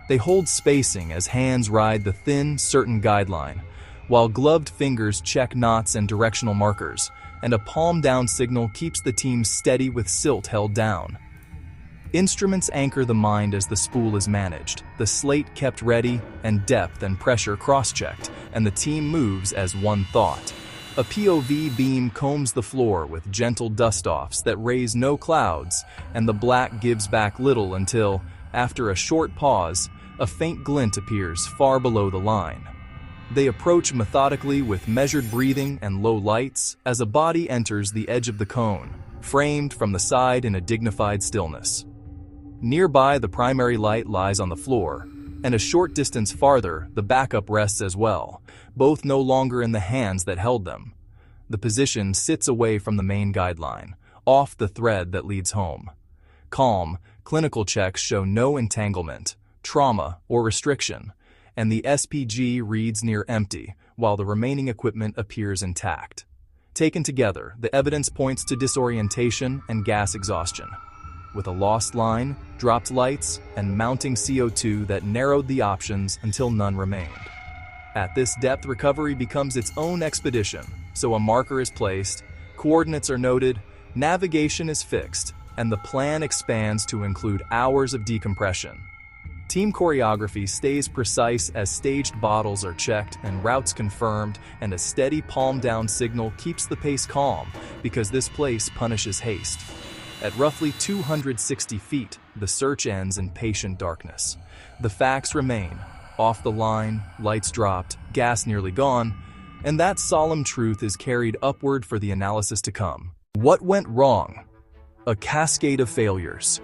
S7: They hold spacing as hands ride the thin, certain guideline, while gloved fingers check knots and directional markers, and a palm-down signal keeps the team steady with silt held down. Instruments anchor the mind as the spool is managed, the slate kept ready, and depth and pressure cross-checked, and the team moves as one thought. A POV beam combs the floor with gentle dust-offs that raise no clouds, and the black gives back little until, after a short pause, a faint glint appears far below the line. They approach methodically with measured breathing and low lights as a body enters the edge of the cone, framed from the side in a dignified stillness. Nearby, the primary light lies on the floor, and a short distance farther, the backup rests as well, both no longer in the hands that held them. The position sits away from the main guideline, off the thread that leads home. Calm, clinical checks show no entanglement, trauma, or restriction, and the SPG reads near empty, while the remaining equipment appears intact. Taken together, the evidence points to disorientation and gas exhaustion, with a lost line, dropped lights, and mounting CO2 that narrowed the options until none remained. At this depth, recovery becomes its own expedition, so a marker is placed, coordinates are noted, navigation is fixed, and the plan expands to include hours of decompression. Team choreography stays precise as staged bottles are checked and routes confirmed, and a steady palm-down signal keeps the pace calm because this place punishes haste. At roughly 260 feet, the search ends in patient darkness. The facts remain: off the line, lights dropped, gas nearly gone, and that solemn truth is carried upward for the analysis to come. What went wrong? A cascade of failures.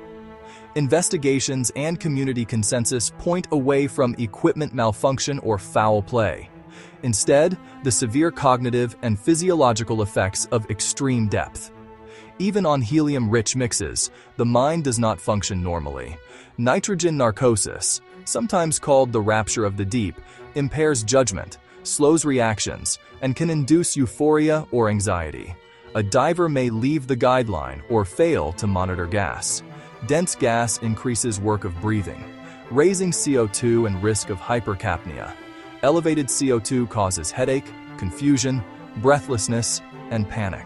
S7: Investigations and community consensus point away from equipment malfunction or foul play. Instead, the severe cognitive and physiological effects of extreme depth. Even on helium-rich mixes, the mind does not function normally. Nitrogen narcosis, sometimes called the rapture of the deep, impairs judgment, slows reactions, and can induce euphoria or anxiety. A diver may leave the guideline or fail to monitor gas. Dense gas increases work of breathing, raising CO2 and risk of hypercapnia. Elevated CO2 causes headache, confusion, breathlessness, and panic.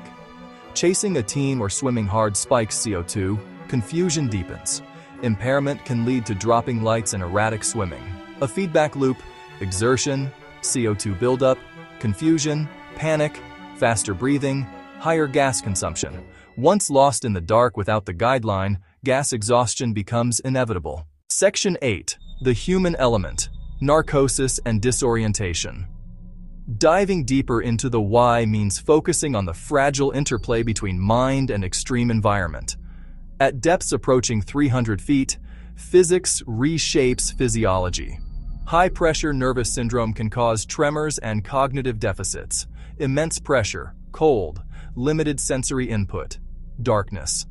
S7: Chasing a team or swimming hard spikes CO2, confusion deepens. Impairment can lead to dropping lights and erratic swimming. A feedback loop: exertion, CO2 buildup, confusion, panic, faster breathing, higher gas consumption. Once lost in the dark without the guideline, gas exhaustion becomes inevitable. Section 8. The human element: narcosis and disorientation. Diving deeper into the why means focusing on the fragile interplay between mind and extreme environment. At depths approaching 300 feet, physics reshapes physiology. High-pressure nervous syndrome can cause tremors and cognitive deficits. Immense pressure, cold, limited sensory input, darkness.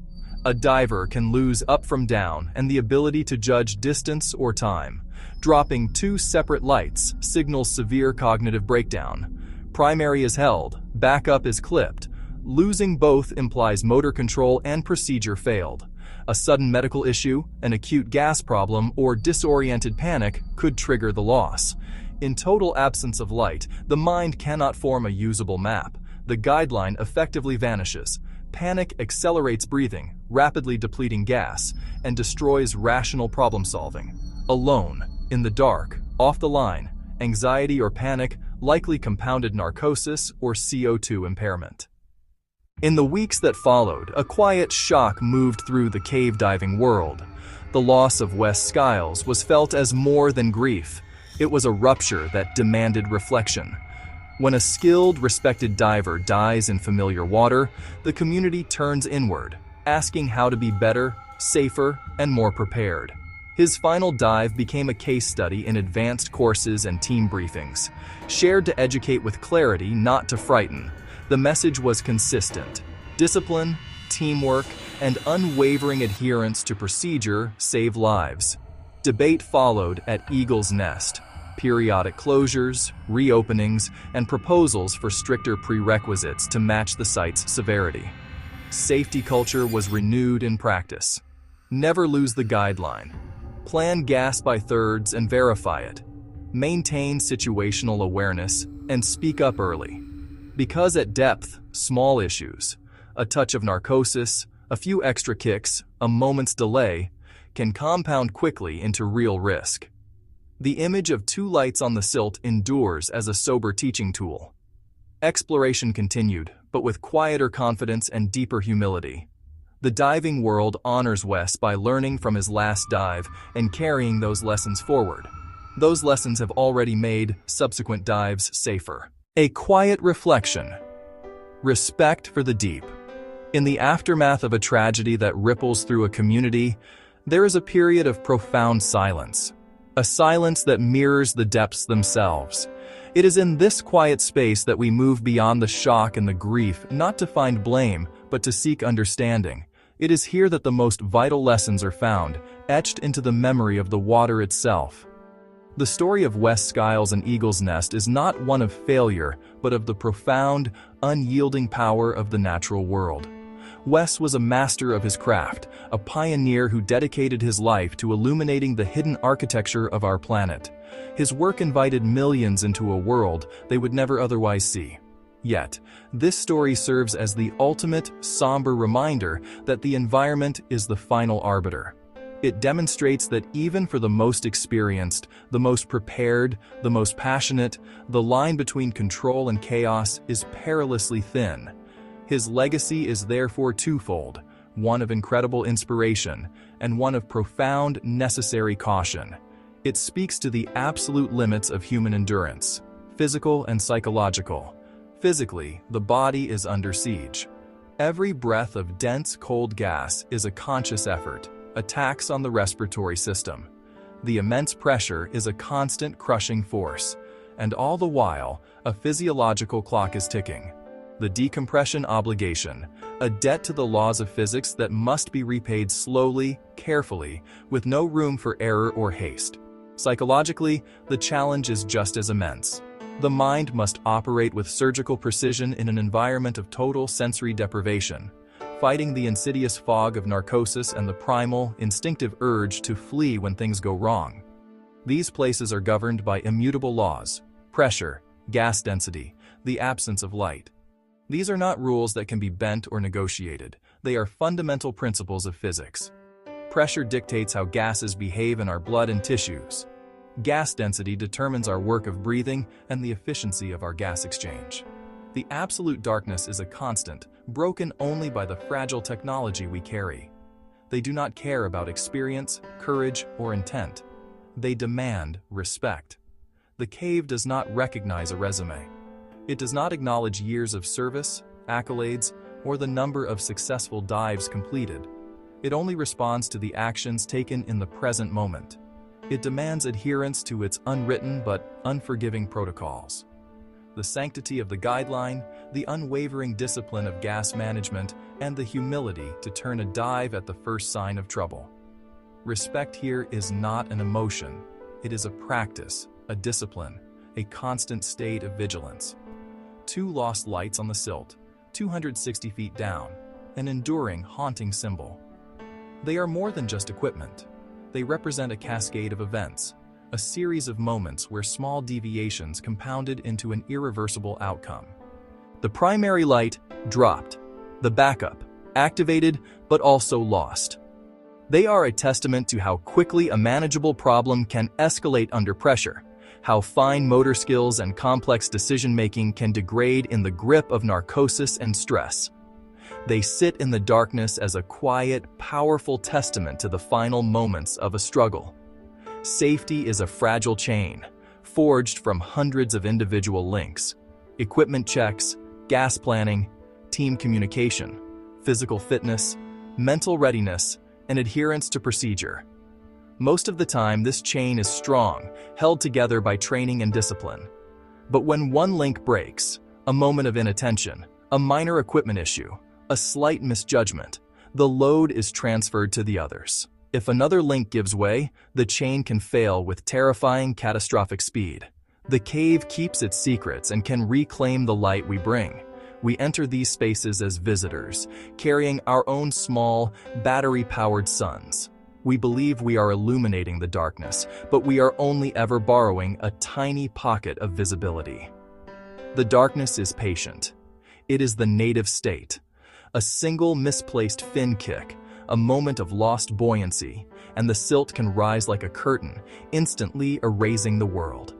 S7: A diver can lose up from down and the ability to judge distance or time. Dropping two separate lights signals severe cognitive breakdown. Primary is held, backup is clipped. Losing both implies motor control and procedure failed. A sudden medical issue, an acute gas problem, or disoriented panic could trigger the loss. In total absence of light, the mind cannot form a usable map. The guideline effectively vanishes. Panic accelerates breathing, rapidly depleting gas, and destroys rational problem-solving. Alone, in the dark, off the line, anxiety or panic likely compounded narcosis or CO2 impairment. In the weeks that followed, a quiet shock moved through the cave diving world. The loss of Wes Skiles was felt as more than grief. It was a rupture that demanded reflection. When a skilled, respected diver dies in familiar water, the community turns inward, asking how to be better, safer, and more prepared. His final dive became a case study in advanced courses and team briefings, shared to educate with clarity, not to frighten. The message was consistent. Discipline, teamwork, and unwavering adherence to procedure save lives. Debate followed at Eagle's Nest. Periodic closures, reopenings, and proposals for stricter prerequisites to match the site's severity. Safety culture was renewed in practice. Never lose the guideline. Plan gas by thirds and verify it. Maintain situational awareness and speak up early. Because at depth, small issues, a touch of narcosis, a few extra kicks, a moment's delay, can compound quickly into real risk. The image of two lights on the silt endures as a sober teaching tool. Exploration continued, but with quieter confidence and deeper humility. The diving world honors Wes by learning from his last dive and carrying those lessons forward. Those lessons have already made subsequent dives safer. A quiet reflection. Respect for the deep. In the aftermath of a tragedy that ripples through a community, there is a period of profound silence. A silence that mirrors the depths themselves. It is in this quiet space that we move beyond the shock and the grief, not to find blame, but to seek understanding. It is here that the most vital lessons are found, etched into the memory of the water itself. The story of Wes Skiles and Eagle's Nest is not one of failure, but of the profound, unyielding power of the natural world. Wes was a master of his craft, a pioneer who dedicated his life to illuminating the hidden architecture of our planet. His work invited millions into a world they would never otherwise see. Yet, this story serves as the ultimate, somber reminder that the environment is the final arbiter. It demonstrates that even for the most experienced, the most prepared, the most passionate, the line between control and chaos is perilously thin. His legacy is therefore twofold, one of incredible inspiration and one of profound, necessary caution. It speaks to the absolute limits of human endurance, physical and psychological. Physically, the body is under siege. Every breath of dense, cold gas is a conscious effort, a tax on the respiratory system. The immense pressure is a constant crushing force, and all the while, a physiological clock is ticking. The decompression obligation, a debt to the laws of physics that must be repaid slowly, carefully, with no room for error or haste. Psychologically, the challenge is just as immense. The mind must operate with surgical precision in an environment of total sensory deprivation, fighting the insidious fog of narcosis and the primal, instinctive urge to flee when things go wrong. These places are governed by immutable laws: pressure, gas density, the absence of light. These are not rules that can be bent or negotiated. They are fundamental principles of physics. Pressure dictates how gases behave in our blood and tissues. Gas density determines our work of breathing and the efficiency of our gas exchange. The absolute darkness is a constant, broken only by the fragile technology we carry. They do not care about experience, courage, or intent. They demand respect. The cave does not recognize a resume. It does not acknowledge years of service, accolades, or the number of successful dives completed. It only responds to the actions taken in the present moment. It demands adherence to its unwritten but unforgiving protocols. The sanctity of the guideline, the unwavering discipline of gas management, and the humility to turn a dive at the first sign of trouble. Respect here is not an emotion. It is a practice, a discipline, a constant state of vigilance. 2 lost lights on the silt, 260 feet down, an enduring, haunting symbol. They are more than just equipment. They represent a cascade of events, a series of moments where small deviations compounded into an irreversible outcome. The primary light dropped. The backup activated but also lost. They are a testament to how quickly a manageable problem can escalate under pressure, how fine motor skills and complex decision-making can degrade in the grip of narcosis and stress. They sit in the darkness as a quiet, powerful testament to the final moments of a struggle. Safety is a fragile chain, forged from hundreds of individual links. Equipment checks, gas planning, team communication, physical fitness, mental readiness, and adherence to procedure. Most of the time, this chain is strong, held together by training and discipline. But when one link breaks, a moment of inattention, a minor equipment issue, a slight misjudgment, the load is transferred to the others. If another link gives way, the chain can fail with terrifying, catastrophic speed. The cave keeps its secrets and can reclaim the light we bring. We enter these spaces as visitors, carrying our own small, battery-powered suns. We believe we are illuminating the darkness, but we are only ever borrowing a tiny pocket of visibility. The darkness is patient. It is the native state. A single misplaced fin kick, a moment of lost buoyancy, and the silt can rise like a curtain, instantly erasing the world.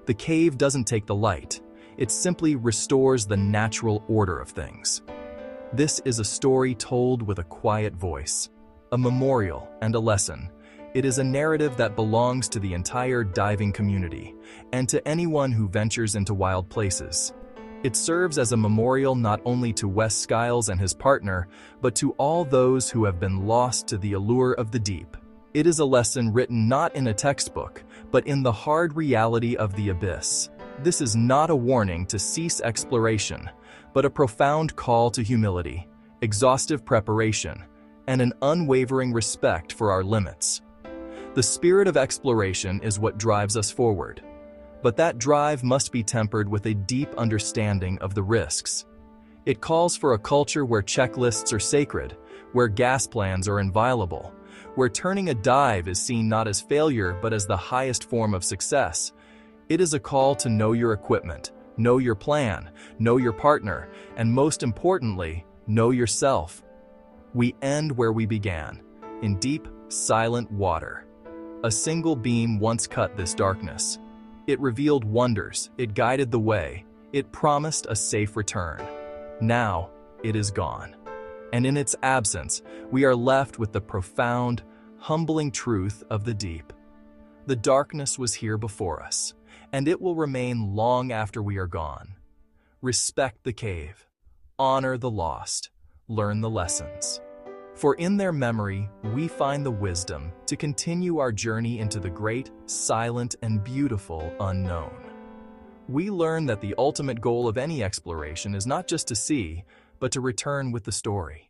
S7: The cave doesn't take the light. It simply restores the natural order of things. This is a story told with a quiet voice, a memorial and a lesson. It is a narrative that belongs to the entire diving community and to anyone who ventures into wild places. It serves as a memorial not only to Wes Skiles and his partner, but to all those who have been lost to the allure of the deep. It is a lesson written not in a textbook, but in the hard reality of the abyss. This is not a warning to cease exploration, but a profound call to humility, exhaustive preparation, and an unwavering respect for our limits. The spirit of exploration is what drives us forward. But that drive must be tempered with a deep understanding of the risks. It calls for a culture where checklists are sacred, where gas plans are inviolable, where turning a dive is seen not as failure but as the highest form of success. It is a call to know your equipment, know your plan, know your partner, and most importantly, know yourself. We end where we began, in deep, silent water. A single beam once cut this darkness. It revealed wonders, it guided the way, it promised a safe return. Now, it is gone. And in its absence, we are left with the profound, humbling truth of the deep. The darkness was here before us, and it will remain long after we are gone. Respect the cave, honor the lost, learn the lessons. For in their memory, we find the wisdom to continue our journey into the great, silent, and beautiful unknown. We learn that the ultimate goal of any exploration is not just to see, but to return with the story.